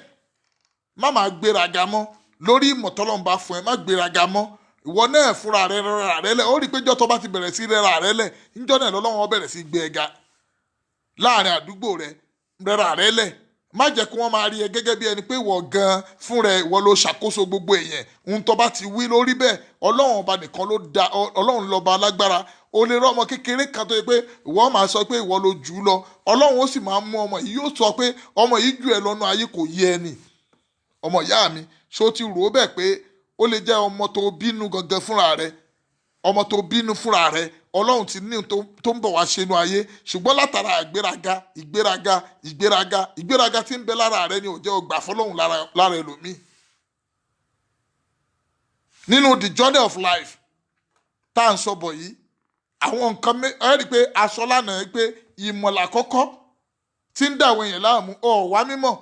má máa gbéraga mọ́ lórí ìmọ̀ tọ́lọ́run bá fún ẹ, má gbéraga mọ́. ìwọ náà fúnra rẹ rẹra rẹ lẹ̀, ó rí i pé jọ́tọ̀ bá ti bẹ̀rẹ̀ sí rẹra rẹ lẹ̀, níjọ́ náà lọ́lọ́run bẹ̀rẹ̀ sí gbé ẹ ga láàrin àdúgbò rẹ, rẹra rẹ lẹ̀. má jẹ́ kí wọ́n máa rí ẹ gẹ́gẹ́ bí ẹni pé ìwọ gan fúnra ẹ, ìwọ ló ṣàkóso gbogbo èèyàn. ohun tó bá ti wí lórí bẹ́ẹ̀, Ọlọ́run ọba nìkan ló dá, Ọlọ́run lọ́ba alágbára. o lè rọ ọmọ kékeré kan tó yẹ pé ìwọ máa sọ pé ìwọ ló jù ú lọ, Ọlọ́run ó sì máa mú ọmọ yìí, yóò sọ pé ọmọ yìí jù ẹ lọ́nà ayé, kò yé ẹni. ọmọ ìyá mi, ṣó ti rò ó bẹ́ẹ̀ pé ó lè jẹ́ ọmọ tó bínú gangan fúnra rẹ, ọmọ tó bínú fúnra rẹ, Ọlọ́run ti ní tó ń bọ̀ wá ṣe inú ayé, ṣùgbọ́n látara ìgbéraga tí ń bẹ lára rẹ ni ò jẹ́ ọgbà fọlọ́hun lára ẹlòmíì. nínú the journey of life tá à ń sọ bọ̀ yìí, àwọn nǹkan ẹ rí i pé aṣọ lánàá pé ìmọ̀lá kọ́kọ́ tí ń dàwọn èèyàn láàmú, ọ̀wá mímọ̀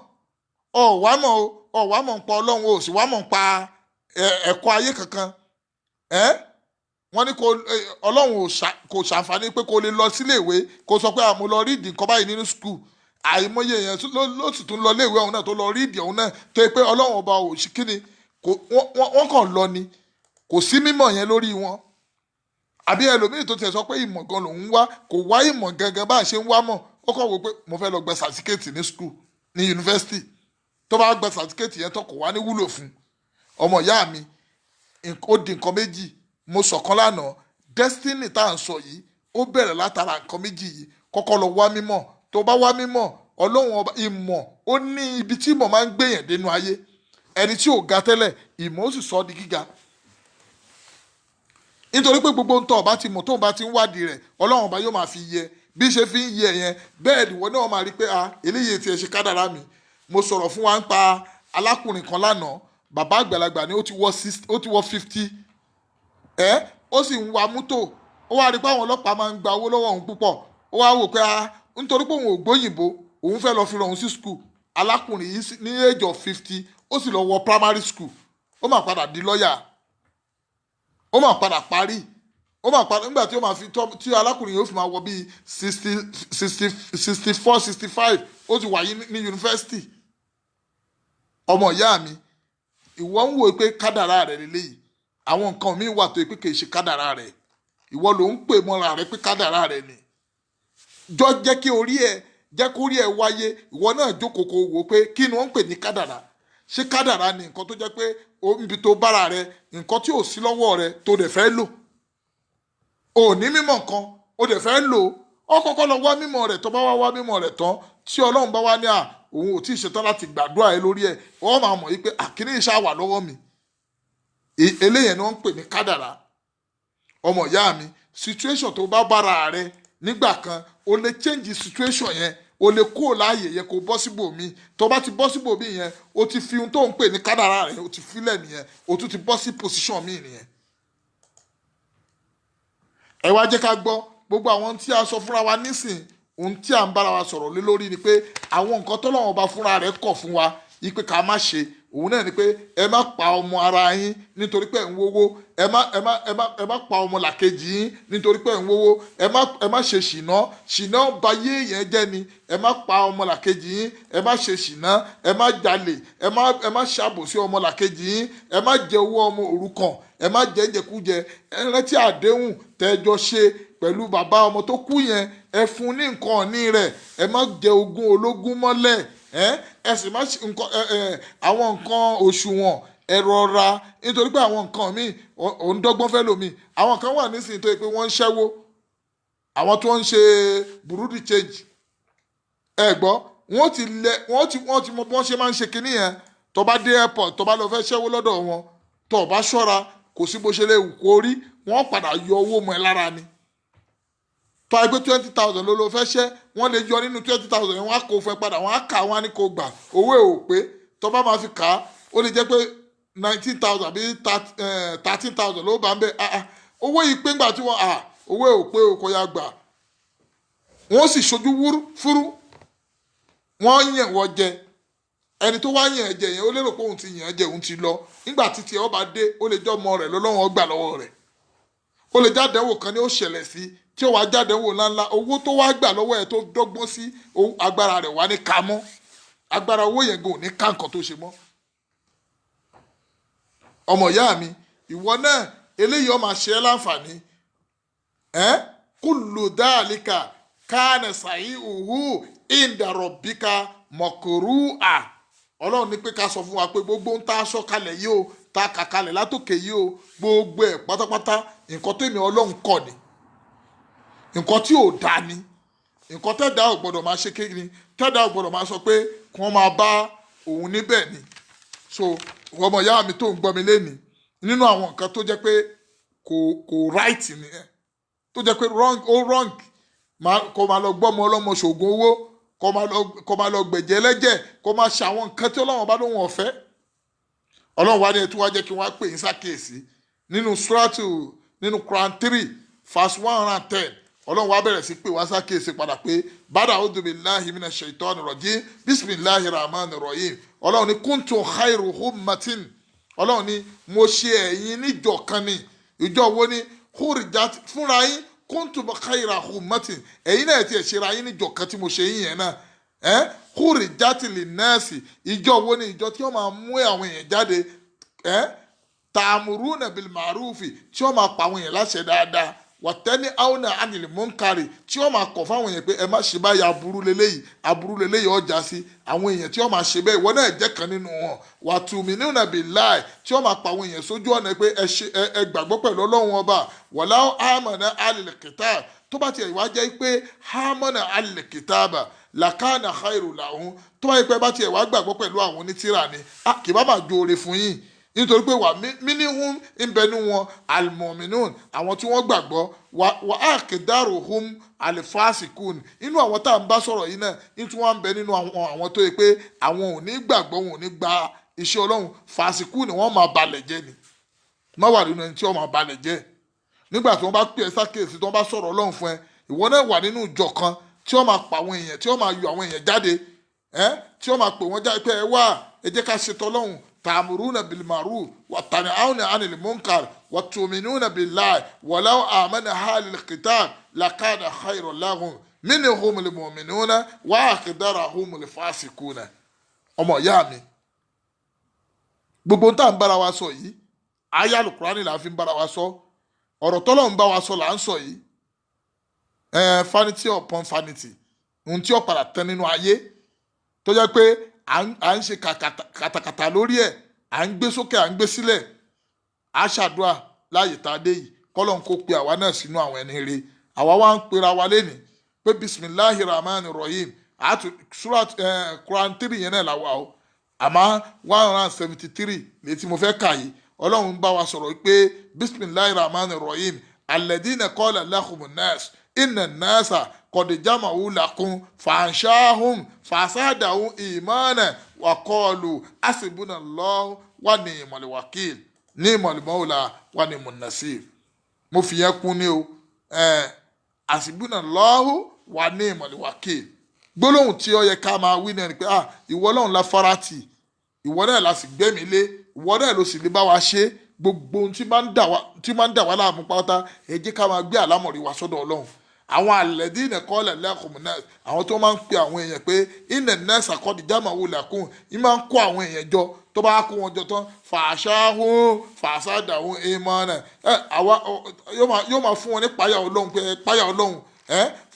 ń pa Ọlọ́run, ò sì wá mọ̀ ń pa ẹ̀kọ́ ayé kankan. wọ́n ní Ọlọ́run kò ṣàǹfààní pé kò lè lọ sílé ìwé kò sọ pé mo lọ ríìdì nǹkan báyìí nínú skul. àìmọye èèyàn ló sì tún lọ léèwé ọ̀hún náà tó lọ ríìdì ọ̀hún náà, tó yẹ pé Ọlọ́run ọba ò sí kíni, wọ́n kàn lọ ni, kò sí mímọ̀ yẹn lórí wọn. àbí ẹlòmíì tó tiẹ̀ sọ pé ìmọ̀ gan lòún wá, kò wá ìmọ̀ gangan bá a ṣe ń wá mọ̀, ó kàn wò pé mo fẹ́ lọ gba sàtífíkẹ́ẹ̀tì ní skul, ní yunifásitì, tó bá gba sàtífíkẹ́ẹ̀tì yẹn tó kò wá ní wúlò fún. ọmọ ìyá mi, ó di nǹkan méjì, mo sọ̀kan lánàá, destiny tá à ń sọ yìí ó bẹ̀rẹ̀ látara nǹkan méjì yìí. kọ́kọ́ lọ wá mímọ̀, tó bá wá mímọ̀, Ọlọ́run ọba ìmọ̀, ó ní ibi tí ìmọ̀ máa ń gbèyàn dénú ayé. ẹni tí ò ga tẹ́lẹ̀, ìmọ̀ ó sì sọ ọ́ di gíga. nítorí pé gbogbo ntọ́ ọba ti mọ̀ tó bá ti ń wádìí rẹ̀, Ọlọ́run ọba yóò máa fi yẹ, bí ṣe fi ń yẹ yẹn bẹ́ẹ̀ ni wọ́n náà máa rí pé eléyìí ti ẹ̀ ṣe kádàrá mi. mo sọ̀rọ̀ fún wa ń pa alákùnrin kan lánàá, bàbá àgbàlagbà ni ó ti wọ 50, ó sì ń wa mọ́tò. ó wá rí pé àwọn ọlọ́pàá máa ń gba owó lọ́wọ́ òun púpọ̀. ó wá wò pé nítorí pé òun ò gbóyìnbó, òun fẹ́ lọ fi rọrùn sí skul. alákùnrin yìí ní age of 50 ó sì lọ wọ primary school, ó máa padà di lọ́ọ̀yà, ó máa padà parí, nígbà tí ó máa fi tí alákùnrin yóò fi máa wọ bíi 64 65 ó ti wà ní yunifásitì. ọmọ ìyá mi, ìwọ ń wò pé kádàrá rẹ lélẹ́yìí, àwọn nǹkan míì wà tó yẹ pé kì í ṣe kádàrá rẹ, ìwọ ló ń pè mọ́ra rẹ pé kádàrá rẹ ni. jẹ́ kí orí ẹ wáyé, ìwọ náà jókòó kó wò pé kí ni wọ́n ń pè ní kádàrá. ṣé kádàrá ni nǹkan tó jẹ́ pé níbi tó bára rẹ, nǹkan tí ò sí lọ́wọ́ rẹ tó dẹ̀ fẹ́ lò, ò ní mímọ̀ nǹkan ó dẹ̀ fẹ́ lò, kọ́kọ́ lọ wá mímọ̀ rẹ̀ tó bá wá mímọ̀ rẹ̀ tán tí Ọlọ́run bá wá ní òun ò tí ì ṣetán láti gbàdúrà ẹ lórí ẹ̀ wọ́n máa mọ̀ yí pé àkíní ìṣá wà lọ́wọ́ mi. Eléyẹn ni wọ́n ń pè ní kádàrá. Ọmọ ìyá mi, situation tó bá bára rẹ nígbà kan o lè change situation yẹn, o lè kó láàyè yẹn kó bọ́ síbòmí. tó bá ti bọ́ síbòmí yẹn o ti fi ohun tó ń pè ní kádàrá rẹ o ti filẹ̀ nìyẹn, o tún ti bọ́ sí position míì nìyẹn. Ẹ wá jẹ́ ká gbọ́ gbogbo àwọn tí a sọ fúnra wa nísìn, ohun tí à ń bára wa sọ̀rọ̀ lé lórí ni pé àwọn nǹkan tọ́lọ́run bá fúnra rẹ̀ kọ̀ fún wa yí pé ká má ṣe, òun náà ni pé ẹ má pa ọmọ ara yín nítorí pé ẹ̀ ń wówó, ẹ má pa ọmọ làkejì yín nítorí pé ẹ̀ ń wówó, ẹ má ṣe ṣìnà ba yé yẹn jẹ́ ni, ẹ má pa ọmọ làkejì yín, ẹ má ṣe ṣìnà, ẹ má jalè, ẹ má ṣàbòsí ọmọ làkejì yín, ẹ má jẹ owó ọmọ òrukàn, ẹ má jẹ jẹkújẹ, ẹ rántí àdéhùn tẹ́jọ ṣe pẹ̀lú bàbá ọmọ tó kú yẹn, ẹ fún ní nǹkan ọ̀ní rẹ̀, ẹ má jẹ ogún ológun mọ́lẹ̀, ẹ sì má àwọn nǹkan òṣùwọ̀n ẹ rọra, nítorí pé àwọn nǹkan míì òun dọ́gbọ́n fẹ́ lòmíì. Àwọn kan wà nísìnyí tó yẹ pé wọ́n ń ṣẹ́wó, àwọn tó ń ṣe burúdi change, ẹ gbọ́ wọ́n ti mọ bí wọ́n ṣe máa ń ṣe kinní yẹn. tó bá dé airport tó bá lọ fẹ́ ṣẹ́wó lọ́dọ̀ wọn, tó bá ṣọ́ra kò sí bó ṣe lè wù kó rí, wọ́n padà yọ owó mọ́ ẹ lára ni. tó a gbé 20,000 ló fẹ́ ṣẹ́, wọ́n lè yọ nínú 20,000 yẹn, wọ́n á kó fẹ́ padà, wọ́n á kà wọ́n á ní kó gbà, owó ẹ̀ ò pé. tó bá máa fi kà á ó lè jẹ́ pé 19,000 àbí 13,000 ló bá ń bẹ̀. owó yìí pé ńgbà tí wọ́n owó ẹ̀ ò pé o kò yá gbà. wọ́n sì ṣojú fúrú, wọ́n yàn wọ́n jẹ. ẹni tó wá yàn ẹ jẹ yẹn ó lérò pé òun ti yàn ẹ jẹ, òun ti lọ. nígbà tí tiẹ̀ ọba dé ó lè jẹ́ ọmọ rẹ̀ lọ́lọ́wọ́n gbà lọ́wọ́ rẹ̀, ó lè jádẹ̀wò kan ní ó ṣẹlẹ̀ sí tí ó wá jádẹ̀wò ńláńlá. owó tó wá gbà lọ́wọ́ ẹ̀ tó dọ́gbọ́n sí agbára rẹ̀ wá ní ká mọ́, agbára owó yẹn gan ò ní ká nǹkan tó ṣe mọ́. ọmọ ìyá mi, ìwọ náà eléyìí ó máa ṣe ẹ́ láǹfààní. kullu dhalika kana sa'iuhu inda rabbika makruha. Ọlọ́run ní pé ká sọ fún wa pé gbogbo ń tá aṣọ kalẹ̀ yìí o, tá kà kalẹ̀ látòkè yìí o, gbogbo ẹ̀ pátápátá nǹkan tó èmi Ọlọ́run kọ̀ ni, nǹkan tí ò dá ni, nǹkan tẹ́dá ò gbọ́dọ̀ máa ṣe kékeré, tẹ́dá ò gbọ́dọ̀ máa sọ pé kí wọ́n máa bá òun níbẹ̀ ni. so ọmọ ìyá mi tó ń gbọ́ mi lénìí, nínú àwọn nǹkan tó jẹ́ pé kò right nìyẹn, tó jẹ́ pé wrong kó máa lọ gbọ́mọ ọlọ́mọ ṣògùn owó, kó máa lọ gbẹ̀jẹ̀ ẹlẹ́jẹ̀, kó máa ṣe àwọn nǹkan tí Ọlọ́run bá lóun ọ̀fẹ́. Ọlọ́run wá ní ẹtú wá jẹ́ kí wọ́n á pè yín sákèésí nínú Quran 3 verse 110. Ọlọ́run wá bẹ̀rẹ̀ sí pé wá sákèésí padà pé bàdà a'udhu billahi minash shaitani rajim bismillahir rahmanir rahim. Ọlọ́run ní kuntum khairu ummatin. Ọlọ́run ní mo ṣe ẹ̀yin níjọ kan ni. ìjọ wo ni khurijat fúnra yín kuntum khayra ummatin, ẹ̀yin náà ti ẹ̀ ṣe ra yín níjọ kan tí mo ṣe yín yẹn náà. khurijat linnasi, ìjọ wo ni ìjọ tí wọ́n máa mú àwọn èèyàn jáde, ta'muruna bil ma'rufi, tí wọ́n máa pa àwọn èèyàn láṣẹ dáadáa, wa tanhauna 'anil munkari, tí wọ́n máa kọ̀ fáwọn èèyàn pé ẹ má ṣe báyìí, aburú leléyìí ọjà sí àwọn èèyàn tí wọ́n máa ṣe bẹ́ẹ̀, ìwọ náà jẹ́ kan nínú wọn. wa tu'minuna billahi, tí wọ́n máa pa àwọn èèyàn sójú ọ̀nà pé ẹ gbàgbọ́ pẹ̀lú Ọlọ́run ọba. walau amana ahlul kitab, tó bá tiẹ̀ wá jẹ́ pé amana ahlul kitaba lakana khairu lahum, tó bá yẹ pé bá tiẹ̀ wá gbàgbọ́ pẹ̀lú àwọn onítìrà ni kì bá máa jóore fún yín, nítorí pé wà minhum ń bẹnu wọn almu'minun, àwọn tí wọ́n gbàgbọ́, wà aqdaruhum alfasikun, inú àwọn tá à ń bá sọ̀rọ̀ yìí náà ní tí wọ́n ń bẹ nínú àwọn tó yẹ pé àwọn ò ní gbàgbọ́, wọn ò ní gba iṣẹ́ Ọlọ́run, fasikun ni wọ́n máa balẹ̀ jẹ́ ni, má wà nínú ẹni tí wọ́n máa balẹ̀ jẹ́. nígbà tí wọ́n bá pè é sákèsí tí wọ́n bá sọ̀rọ̀ Ọlọ́run fún ẹ, ìwọ náà wà nínú ìjọ kan tí wọ́n máa pa àwọn èèyàn, tí wọ́n máa yọ àwọn èèyàn jáde, tí wọ́n máa pè wọ́n jáde pé ẹ wá ẹ jẹ́ ká ṣe tọ́lọ́hun. ta'muruna bil ma'ruf wa tanhauna 'anil munkar wa tu'minuna billahi walau amana ahlul kitab lakana khayran lahum minhumul mu'minuna wa aqdarahumul fasikuna. ọmọ ìyá mi, gbogbo tá à ń bára wa sọ yìí àyá Al-Qur'ani là ń fi bára wa sọ, ọ̀rọ̀ tọ́lọ́run bá wa sọ là ń sọ yìí. Vanity upon vanity, ohun tí ó padà tán nínú ayé, tó jẹ́ pé à ń ṣe kàtàkàtà lórí ẹ̀, à ń gbé sókè, à ń gbé sílẹ̀. a ṣàdúrà láàyè tá a dé yìí kọ́lọ́n kó pe àwa náà sínú àwọn ẹni rere. àwa wá ń pera wa lénìí pé bisimilahi rahman rahim àti surat Quran 3 yẹn náà làwà o àmọ́ 173 létí mo fẹ́ kà yìí ọlọ́run bá wa sọ̀rọ̀ pé bisimilahi rahman rahim alladina qala lahumun nas inna nasa qad jama'u lakum fanshahum fasadahum imana wa qalu hasbunallahu wa ni'mal wakil ni'mal mawla wa ni'mun nasir. mo fi yẹn kún ní o hasbunallahu wa ni'mal wakil gbólóhùn tí ó yẹ ká máa wí náà ni pé ìwọ Ọlọ́run la farati ìwọ náà la sì gbẹ́mìí lé ìwọ náà ló sì lè bá wa ṣe gbogbo ohun tí máa ń dà wá láàmú pátá ẹ jẹ́ ká máa gbé àlámọ̀rí wa sọ́dọ̀ Ọlọ́run. àwọn alladhina qala lahumun nas àwọn tó máa ń pe àwọn èèyàn pé inna nasa qad jama'u lakum ì máa ń kó àwọn èèyàn jọ tó bá kó wọn jọ tán fàṣáhùn fàṣádàhùn ìmọ̀ọ́nà yóò máa fún wọn ní páyà Ọlọ́run pé páyà Ọlọ́run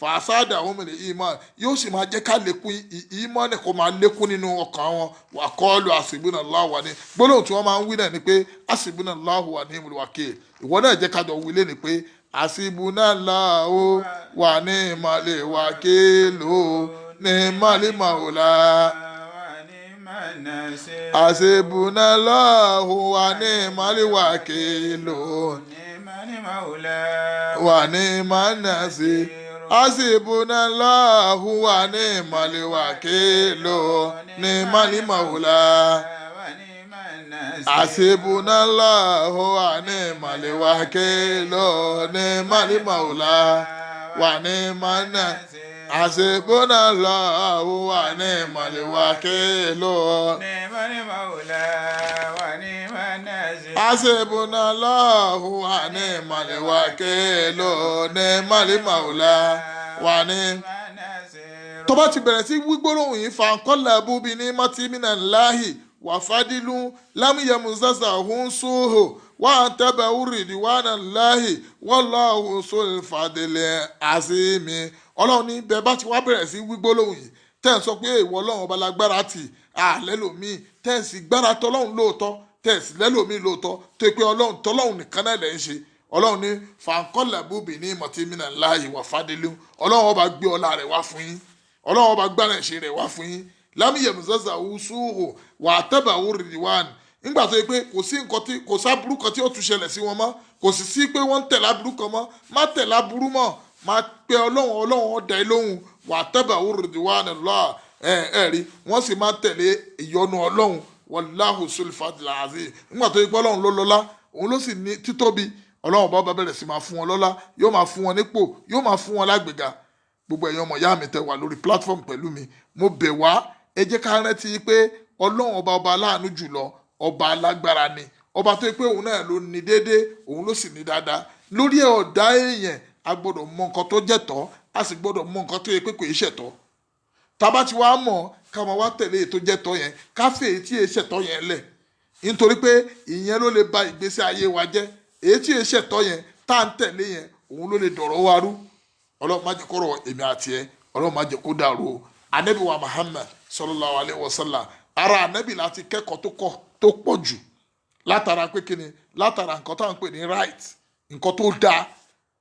fàṣádàhùn mìíràn ìmọ̀ọ́nà yóò sì máa jẹ́ ká lékún ìmọ̀ọ́nà kó máa lékún nínú ọkàn wọn wà kọ́ọ̀lù hasbunallahu wa ní gbólóhùn tí wọ́n máa ń wí náà ni pé hasbunallahu wa ni'mal wakil ìwọ náà jẹ́ ká jọ wí lé ni pé hasbunallahu wa ni'mal wakil ni'mal mawla. Hasbunallahu wa ni'mal wakil wa ni'man nasir. Hasbunallahu wa ni'mal wakil ni'mal mawla. Hasbunallahu wa ni'mal wakil ni'mal mawla wa ni'man nasir. Hasbunallahu wa ni'mal wakil ni'mal mawla wa ni'man nasir. Hasbunallahu wa ni'mal wakil ni'mal mawla wa ni'man nasir. tó bá ti bẹ̀rẹ̀ sí gbígbóhùn yìí fanqalabu bi ni'matin minallahi wa fadilun lam yamsasahum su'un wa tabi'u ridwanallahi wallahu zul fadli azim. ọlọ́run ní bẹ́ẹ̀ bá ti wá bẹ̀rẹ̀ sí gbígbólóhùn yìí tẹ́ ẹ̀ sọ pé ìwọ ọlọ́run ọba lágbára tì lẹ́lòmíì tẹ́ ẹ̀ sì gbára tọ́lọ́run lóòótọ́ tẹ́ ẹ̀ sì lẹ́lòmíì lóòótọ́ tó pé ọlọ́run tọ́lọ́run nìkan náà lẹ́ ń ṣe ọlọ́run ní fanqalabu bi ni'matin minallahi wa fadilun ọlọ́run ọba gbé ọlá rẹ̀ wá fún yín ọlọ́run ọba gbára ẹ̀ṣẹ̀ rẹ̀ wá fún yín lam yamsasahum su'un wa tabi'u ridwan nígbà tó yẹ pé kò sábúrú kan tí ó tún ṣẹlẹ̀ sí wọn mọ́ kò sì sí pé wọ́n ń tẹ̀lé aburú kan mọ́ má tẹ̀lé aburú mọ́ máa pe ọlọ́run ọ̀dà ilóhùn wà tabi'u ridwanallah rí wọ́n sì máa tẹ̀lé ìyọ́nú ọlọ́run wallahu zul fadli azim. nígbà tó yẹ pé ọlọ́run ló lọ́lá òun ló sì ní títóbi ọlọ́run bá bẹ̀rẹ̀ sí máa fún wọn lọ́lá yóò máa fún wọn nípò yóò máa fún wọn lágbèga. gbogbo ẹ̀yin ọmọ ìyá mi tẹ́ wà lórí platform pẹ̀lú mi mo bẹ̀ wá ẹ jẹ́ ká rántí pé ọlọ́run ọba aláàánú jùlọ ọba alágbára ni ọba tó yẹ pé òun náà ló ní déédéé òun ló sì ní dáadáa lórí ọ̀dá èèyàn a gbọ́dọ̀ mọ nǹkan tó jẹ́ tọ́ a sì gbọ́dọ̀ mọ nǹkan tó yẹ pé kò í ṣẹ̀tọ́ tá bá ti wá mọ̀ ká máa wá tẹ̀lé èyí tó jẹ́ tọ́ yẹn ká fẹ́ èyí tí èyí ṣẹ̀tọ́ yẹn lẹ̀ nítorí pé ìyẹn ló lè ba ìgbésí ayé wa jẹ́ èyí tí èyí ṣẹ̀tọ́ yẹn tá à ń tẹ̀lé yẹn òun ló lè dọ̀rọ̀ wa rú ọlọ́run má jẹ́ kó rọ̀ èmi àti ẹ ọlọ́run má jẹ́ kó dàrú o. Ànábì wa Muhammad sallallahu alayhi wa sallam ara ànábì láti kẹ́kọ̀ọ́ tó pọ̀ jù látara pé kíni látara nǹkan táwọn pè ní right nǹkan tó dáa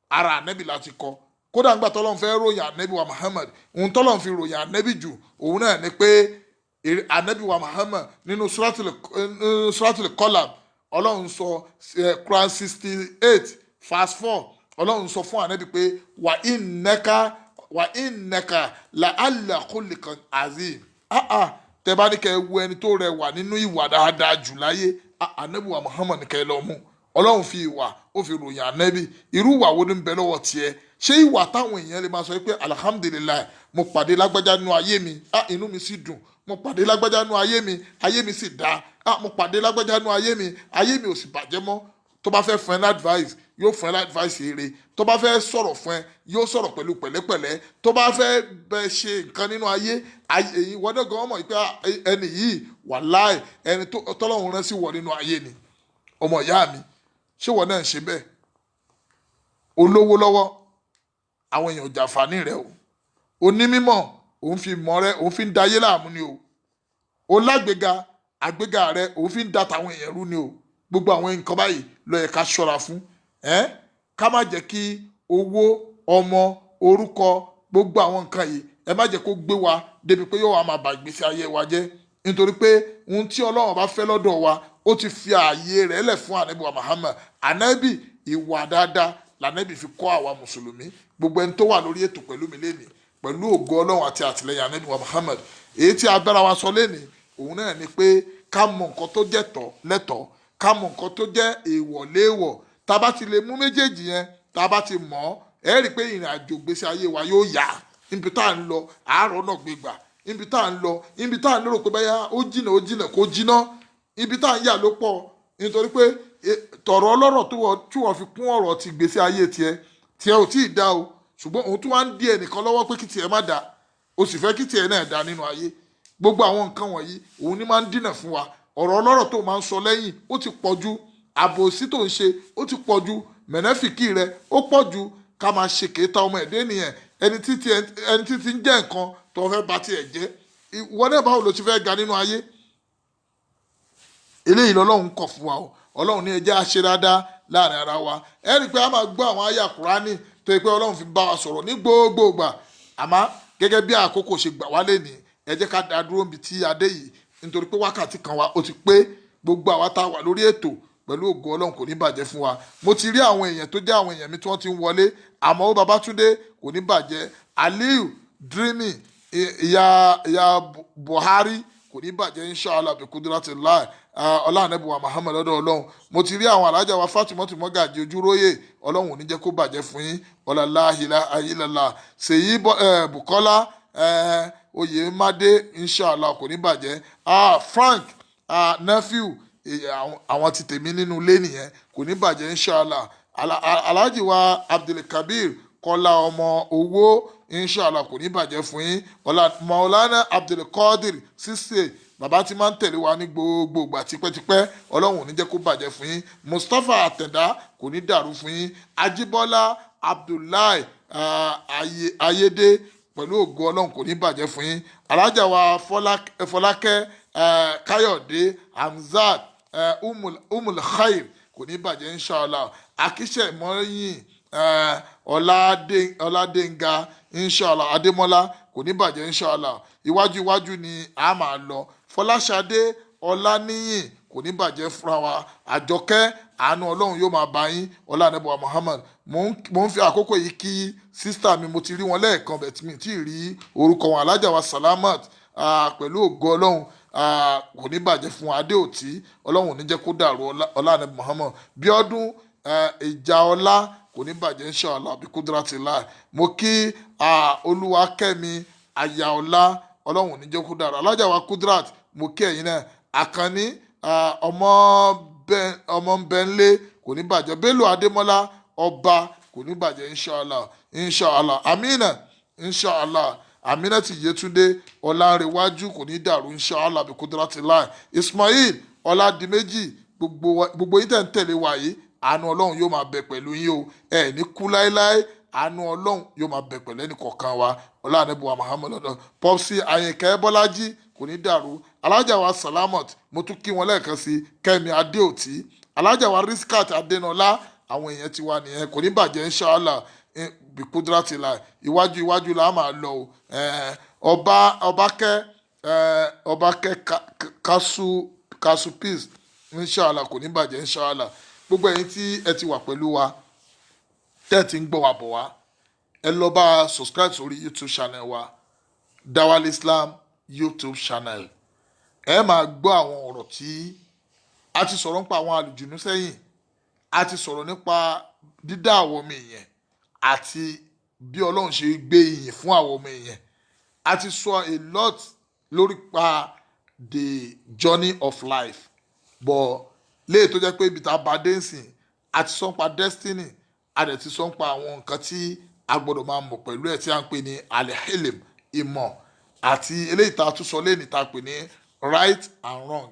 ara ànábì láti kọ́ kódà ńgbà tọ́lọ́run fẹ́ ròyìn ànábì wa Muhammad òun tọ́lọ́run fi ròyìn ànábì jù òun náà ni pé ànábì wa Muhammad nínú suratul Qalam ọlọ́run sọ Quran 68 verse 4 ọlọ́run sọ fún ànábì pé wa innaka la ala khuluqin azim. tẹ́ bá ní kẹ́ ẹ wo ẹni tó rẹwà nínú ìwà dáadáa jù láyé ànábì wa Muhammad ní kẹ́ ẹ lọ mú ọlọ́run fi ìwà ó fi ròyìn ànábì irú ìwà wo ni ń bẹ lọ́wọ́ tiẹ̀ ṣé ìwà táwọn èèyàn lè máa sọ pé alhamdulilayi mo pàdé lágbájá nínú ayé mi inú mi sì dùn mo pàdé lágbájá nínú ayé mi sì dáa mo pàdé lágbájá nínú ayé mi ò sì bàjẹ́ mọ́ tó bá fẹ́ fún ẹ ní advice yóò fún ẹ ní advice èrè tó bá fẹ́ sọ̀rọ̀ fún ẹ yóò sọ̀rọ̀ pẹ̀lú pẹ̀lẹ́pẹ̀lẹ́ tó bá fẹ́ bẹ ṣe nǹkan nínú ayé èyí wọ́dọ̀ gan mọ̀ pé ẹni yìí wàláì ẹni tọ́lọ́run rán sí wọ nínú ayé ni ọmọ ìyá mi ṣé wọ́n náà ń ṣe bẹ́ẹ̀ olówó lọ́wọ́ àwọn èèyàn jàǹfààní rẹ o onímọ̀ òun fi mọ̀ rẹ òun fi ń dayé láàmú ni o olágbèga àgbéga rẹ òun fi ń da tàwọn èèyàn rú ni o gbogbo àwọn nǹkan báyìí ló yẹ ká ṣọ́ra fún ká má jẹ́ kí owó ọmọ orúkọ gbogbo àwọn nǹkan yìí ẹ má jẹ́ kó gbé wa débi pé yóò wá máa bà ìgbésí ayé wa jẹ́, nítorí pé ohun tí Ọlọ́run bá fẹ́ lọ́dọ̀ wa ó ti fi ààyè rẹ̀ lẹ̀ fún ànábì wa Muhammad. Ànábì ìwà dáadáa lànábì fi kọ́ àwa mùsùlùmí. Gbogbo ẹni tó wà lórí ètò pẹ̀lú mi lénìí pẹ̀lú ògo Ọlọ́run àti àtìlẹ́yìn ànábì wa Muhammad, èyí tí agbára wa sọ lénìí òun náà ni pé ká mọ nǹkan tó jẹ́ tọ́ lẹ́tọ̀ọ́, ká mọ nǹkan tó jẹ́ èèwọ̀ léèwọ̀. Tá bá ti lè mú méjèèjì yẹn, tá bá ti mọ̀ ẹ́ rí i pé ìrìn àjò ìgbésí ayé wa yóò yá. Níbi tá à ń lọ àárọ̀ náà gbégbà, níbi tá à ń lọ, níbi tá à ń lérò pé báyà ó jìnà kó jìnà, ibi tá à ń yà ló pọ̀. Nítorí pé tọ̀rọ̀ ọlọ́rọ̀ tí wọ́n fi kún ọ̀rọ̀ ti gbésí ayé tiẹ̀ ò tí ì dá o, ṣùgbọ́n òun tún wá ń dí ẹnìkan lọ́wọ́ pé kí tiẹ̀ má dá, o sì fẹ́ kí tiẹ̀ náà dá nínú ayé. Gbogbo àwọn nǹkan wọ̀nyí òun ni máa ń dínà fún wa. Ọ̀rọ̀ ọlọ́rọ̀ tó máa ń sọ lẹ́yìn ó ti pọ̀ jù, àbòsí tó ń ṣe ó ti pọ̀ jù, mẹ̀nẹ́fìkì rẹ ó pọ̀ jù, ká máa ṣe kéta ọmọ ẹ̀dẹ́ nìyẹn. ẹni tí ti ń jẹ́ nǹkan tó fẹ́ bá tiẹ̀ jẹ́, ìwọ náà báwo ló ti fẹ́ ga nínú ayé? Eléyìí lọ́lọ́run kọ̀ fún wa o. Ọlọ́run ní ẹ jẹ́ á ṣe dáadáa láàrin ara wa. Ẹ rí i pé a máa gbọ́ àwọn àyà Kùránì tó yẹ pé Ọlọ́run fi bá wa sọ̀rọ̀ ní gbogbo ìgbà, àmọ́ gẹ́gẹ́ bí àkókò ṣe gbà wá lénìí, ẹ jẹ́ ká dá dúró níbi tí a dé yìí, nítorí pé wákàtí kan wa ó ti pé. Gbogbo àwa tá a wà lórí ètò pẹ̀lú ògo Ọlọ́run kò ní bàjẹ́ fún wa. Mo ti rí àwọn èèyàn tó jẹ́ àwọn èèyàn mi tí wọ́n ti ń wọlé. Àmọ́ ó Babátúndé kò ní bàjẹ́, Aliu Dreamy, ìyá Buhari kò ní bàjẹ́ inshallah bi kudratillah. Ọlá ànábì wa Muhammad lọ́dọ̀ Ọlọ́run. Mo ti rí àwọn alájà wa Fatimatu Mọ́gàjí Ojúróyè, Ọlọ́run ò ní jẹ́ kó bàjẹ́ fún yín. Ọlá la ilaha illallah. Ṣèyí Bùkọ́lá Oyèmádé inshallah kò ní bàjẹ́. Frank nephew àwọn ti tèmi nínú ilé nìyẹn, kò ní bàjẹ́ inshallah. Alhaji wa Abdulkabir Kọ́lá ọmọ owó inshallah kò ní bàjẹ́ fún yín. Maulana Abdulkadir Sise, bàbá tí máa ń tẹ̀lé wa ní gbogbo ìgbà tipẹ́tipẹ́, Ọlọ́run ò ní jẹ́ kó bàjẹ́ fún yín. Mustapha Àtẹ̀dá kò ní dàrú fún yín. Ajíbọ́lá Abdullahi Ayédè pẹ̀lú ògo Ọlọ́run kò ní bàjẹ́ fún yín. Alájà wa Fọlákẹ́ Káyọ̀dé Hamzat Umul Khair kò ní bàjẹ́ inshallah. Akíṣẹ́ Mọ́yìn Ọládénga inshallah. Adémọ́lá kò ní bàjẹ́ inshallah. Iwájú ni a máa lọ. Fọláṣadé Ọláníyìn kò ní bàjẹ́ fúnra wa. Àjọkẹ́ àánú Ọlọ́run yóò máa bá yín. Ọlá ànábì wa Muhammad. Mo ń fi àkókò yìí kí sísítà mi, mo ti rí wọn lẹ́ẹ̀kan bẹ̀ tí mi tí ì rí orúkọ wọn. Alájà wa Salamat pẹ̀lú ògo Ọlọ́run kò ní bàjẹ́ fún wa. Adéòtí Ọlọ́run ò ní jẹ́ kó dàrú. Ọlá ànábì Muhammad. Bíọ́dún ìjà ọlá kò ní bàjẹ́ inshallah bí kudratillah. Mo kí Olúwakẹ́mi àyà ọlá, Ọlọ́run ò ní jẹ́ kó dàrú. Alájà wa Kudrat mo kí ẹ̀yin náà. Àkànní ọmọ Bẹ́ńlé kò ní bàjẹ́. Bello Adémọ́lá ọba kò ní bàjẹ́ inshallah. Amina inshallah. Aminati Yétúndé Ọlárẹ̀wájú kò ní dàrú inshallah bí kudratillah. Ismail Ọládìméjì, gbogbo yín tẹ̀ ń tẹ̀lé wa yìí, àánú Ọlọ́run yóò máa bẹ pẹ̀lú yín o. Ẹ ní kú láéláé, àánú Ọlọ́run yóò máa bẹ pẹ̀lú ẹnì kọ̀ọ̀kan wa. Ọlá ànábì wa Muhammad lọ́dọ̀. Popsi Àyìnkẹ́ Bọ́lájí kò ní dàrú. Alájà wa Salamat mo tún kí wọn lẹ́ẹ̀kan sí. Kẹ́mi Adéòtí. Alájà wa Riskat Adénọlá, àwọn èèyàn ti wà nìyẹn, kò ní bàjẹ́ inshallah bí kudratillah. Iwájú la máa lọ o. Ọbákẹ́ Kasu Peace inshallah kò ní bàjẹ́ inshallah. Gbogbo ẹ̀yin tí ẹ ti wà pẹ̀lú wa tẹ́ ti ń gbọ́ wa bọ̀ wá, ẹ lọ bá subscribe sórí YouTube channel wa, Dawal Islam YouTube channel. Ẹ máa gbọ́ àwọn ọ̀rọ̀ tí a ti sọ̀rọ̀ nípa àwọn àlùjùnú sẹ́yìn, a ti sọ̀rọ̀ nípa dídá àwọn ọmọ èèyàn àti bí Ọlọ́run ṣe gbé ìyìn fún àwọn ọmọ èèyàn. A ti sọ a lot lórí pa the journey of life, but léè tó jẹ́ pé ibi tá a bá dé nsìn, a ti sọ nípa destiny, a dẹ̀ ti sọ nípa àwọn nǹkan tí a gbọ́dọ̀ máa mọ̀ pẹ̀lú ẹ̀ tí a ń pè ní al-hilm, ìmọ̀, àti eléyìí tá a tún sọ lẹ́nìí tá a pè ní right and wrong.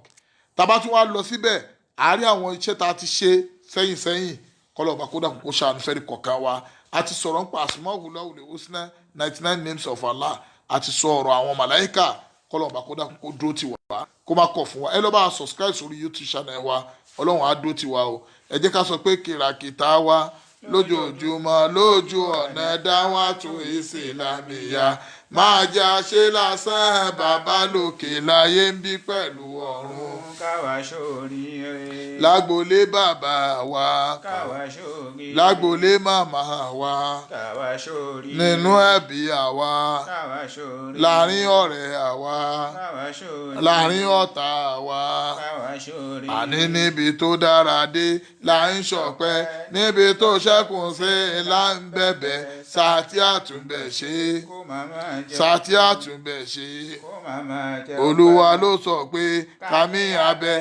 Tá a bá tún wá lọ síbẹ̀, a rí àwọn iṣẹ́ tá a ti ṣe sẹ́yìn kọ́lọ́ọ̀bá kó dàkún kó ṣàánú fẹ́rí kọ̀ọ̀kan wa. A ti sọ̀rọ̀ nípa Asmaul Husna 99 names of Allah. A ti sọ ọ̀rọ̀ àwọn màláíkà, kọ́lọ́ọ̀bá kó dàkún kó dúró tì wá, kó má kọ̀ fún wa. Ẹ lọ bá subscribe sórí YouTube channel wa, Ọlọ́run á dúró tì wá o. Ẹ jẹ́ ká sọ pé kìràkìtà wa lójoojúmọ́ lójú ọ̀nà dáwàtú ìsìlámíyà máa jẹ́ àṣẹ lásán bàbá lókè láyé ń bí pẹ̀lú ọ̀run. káwa ṣoríire. lágbolé bàbá wa káwa ṣoríire. lágbolé màmá wa káwa ṣoríire. nínú ẹbí àwa káwa ṣoríire. láàrin ọ̀rẹ́ àwa káwa ṣoríire. láàrin ọ̀tá àwa káwa ṣoríire. àní níbi tó dára dé là ń ṣọpẹ́ níbi tó ṣẹ́kùn sí là ń bẹ̀bẹ̀ sátí àtúnbẹ̀ ṣe kó màmá jẹ́ sátí àtúnbẹ̀ ṣe. kó màmá jẹ́ olúwa ló sọ pé kàmí abẹ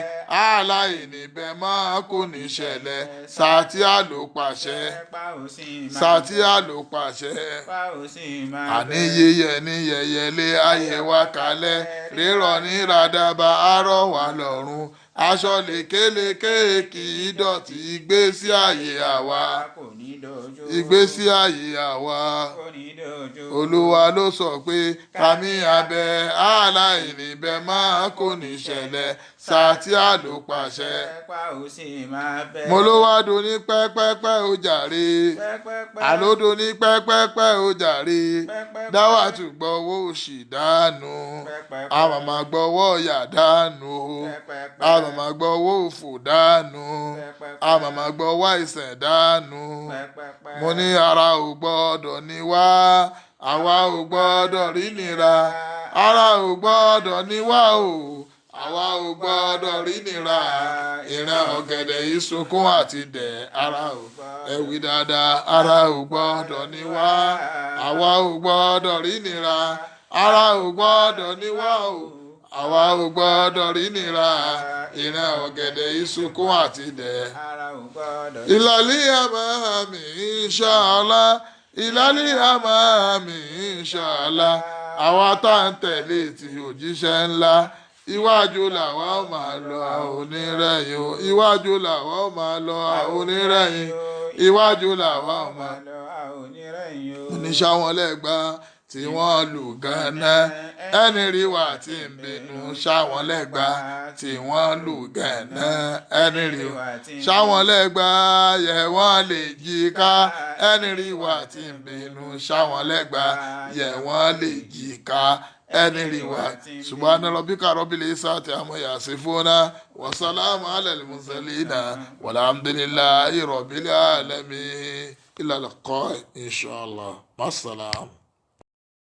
aláìníbẹ̀ máa kò ní ṣẹlẹ̀ sátí àlòpàṣẹ pa ò sí máa sátí àlòpàṣẹ. pa ò sí máa àní yẹyẹ ní yẹyẹlé ayé wa kalẹ̀ rírọ̀ ní ràdàbà àárọ̀ wà lọ́rùn aṣọ lékeleke kì í dọ̀tí ìgbésí ayé àwa kò ní dojú ìgbésí ayé àwa. kò ní dojú olúwa ló sọ pé kàmí abẹ aláìníbẹ̀ máa kò ní ṣẹlẹ̀ sátí àlòpàṣẹ. pa ò sí máa bẹ́ mo ló wá do ní pẹ́pẹ́pẹ́ ó jàre pẹ́pẹ́pẹ́ àlódo ní pẹ́pẹ́pẹ́ ó jàre pẹ́pẹ́pẹ́ dáwàtú gbọ́wọ́ òṣì dànù pẹ́pẹ́pẹ́ àmàmà gbọ́wọ́ ọ̀yà dànù pẹ́pẹ́pẹ́ àmàmà gbọ́wọ́ òfò dànù pẹ́pẹ́pẹ́ àmàmà gbọ́wọ́ àìsàn dànù. pẹ́pẹ́pẹ́ mo ní ara ò gbọ́dọ̀ ní wá àwa ò gbọ́dọ̀ rí nira ara ò gbọ́dọ̀ ní wá o àwa ò gbọ́dọ̀ rí nira ìran ọ̀gẹ̀dẹ̀ yìí sunkún àti dẹ̀ ara ò ẹ̀wì dáadáa ara ò gbọ́dọ̀ ní wá àwa ò gbọ́dọ̀ rí nira ara ò gbọ́dọ̀ ní wá o àwa ò gbọ́dọ̀ rí nira ìran ọ̀gẹ̀dẹ̀ yìí sunkún àti dẹ̀. ara ò gbọ́dọ̀ ìlàlí àmàmì ìṣàlá ìlàlí àmàmì ìṣàlá àwa tá à ń tẹ̀lé ti òjíṣẹ́ ńlá iwájú làwa ó máa lọ onírẹ̀yìn o iwájú làwa ó máa lọ onírẹ̀yìn iwájú làwa ó máa lọ. oníṣà wọn lẹ́gbàá tí wọ́n lù gan-an ẹni rí wa tí ń bínú ṣáwọn lẹ́gbàá tí wọ́n lù gan-an ẹni rí wa ṣáwọn lẹ́gbàá yẹ wọ́n lè jí ká ẹni rí wa tí ń bínú ṣáwọn lẹ́gbàá yẹ wọ́n lè jí ká ẹni rí wa. subhana rabbika rabbil izzati amma yasifuna wa salamun alal mursalina walhamdulillahi rabbil alamin ila liqa inshallah. Wassalam.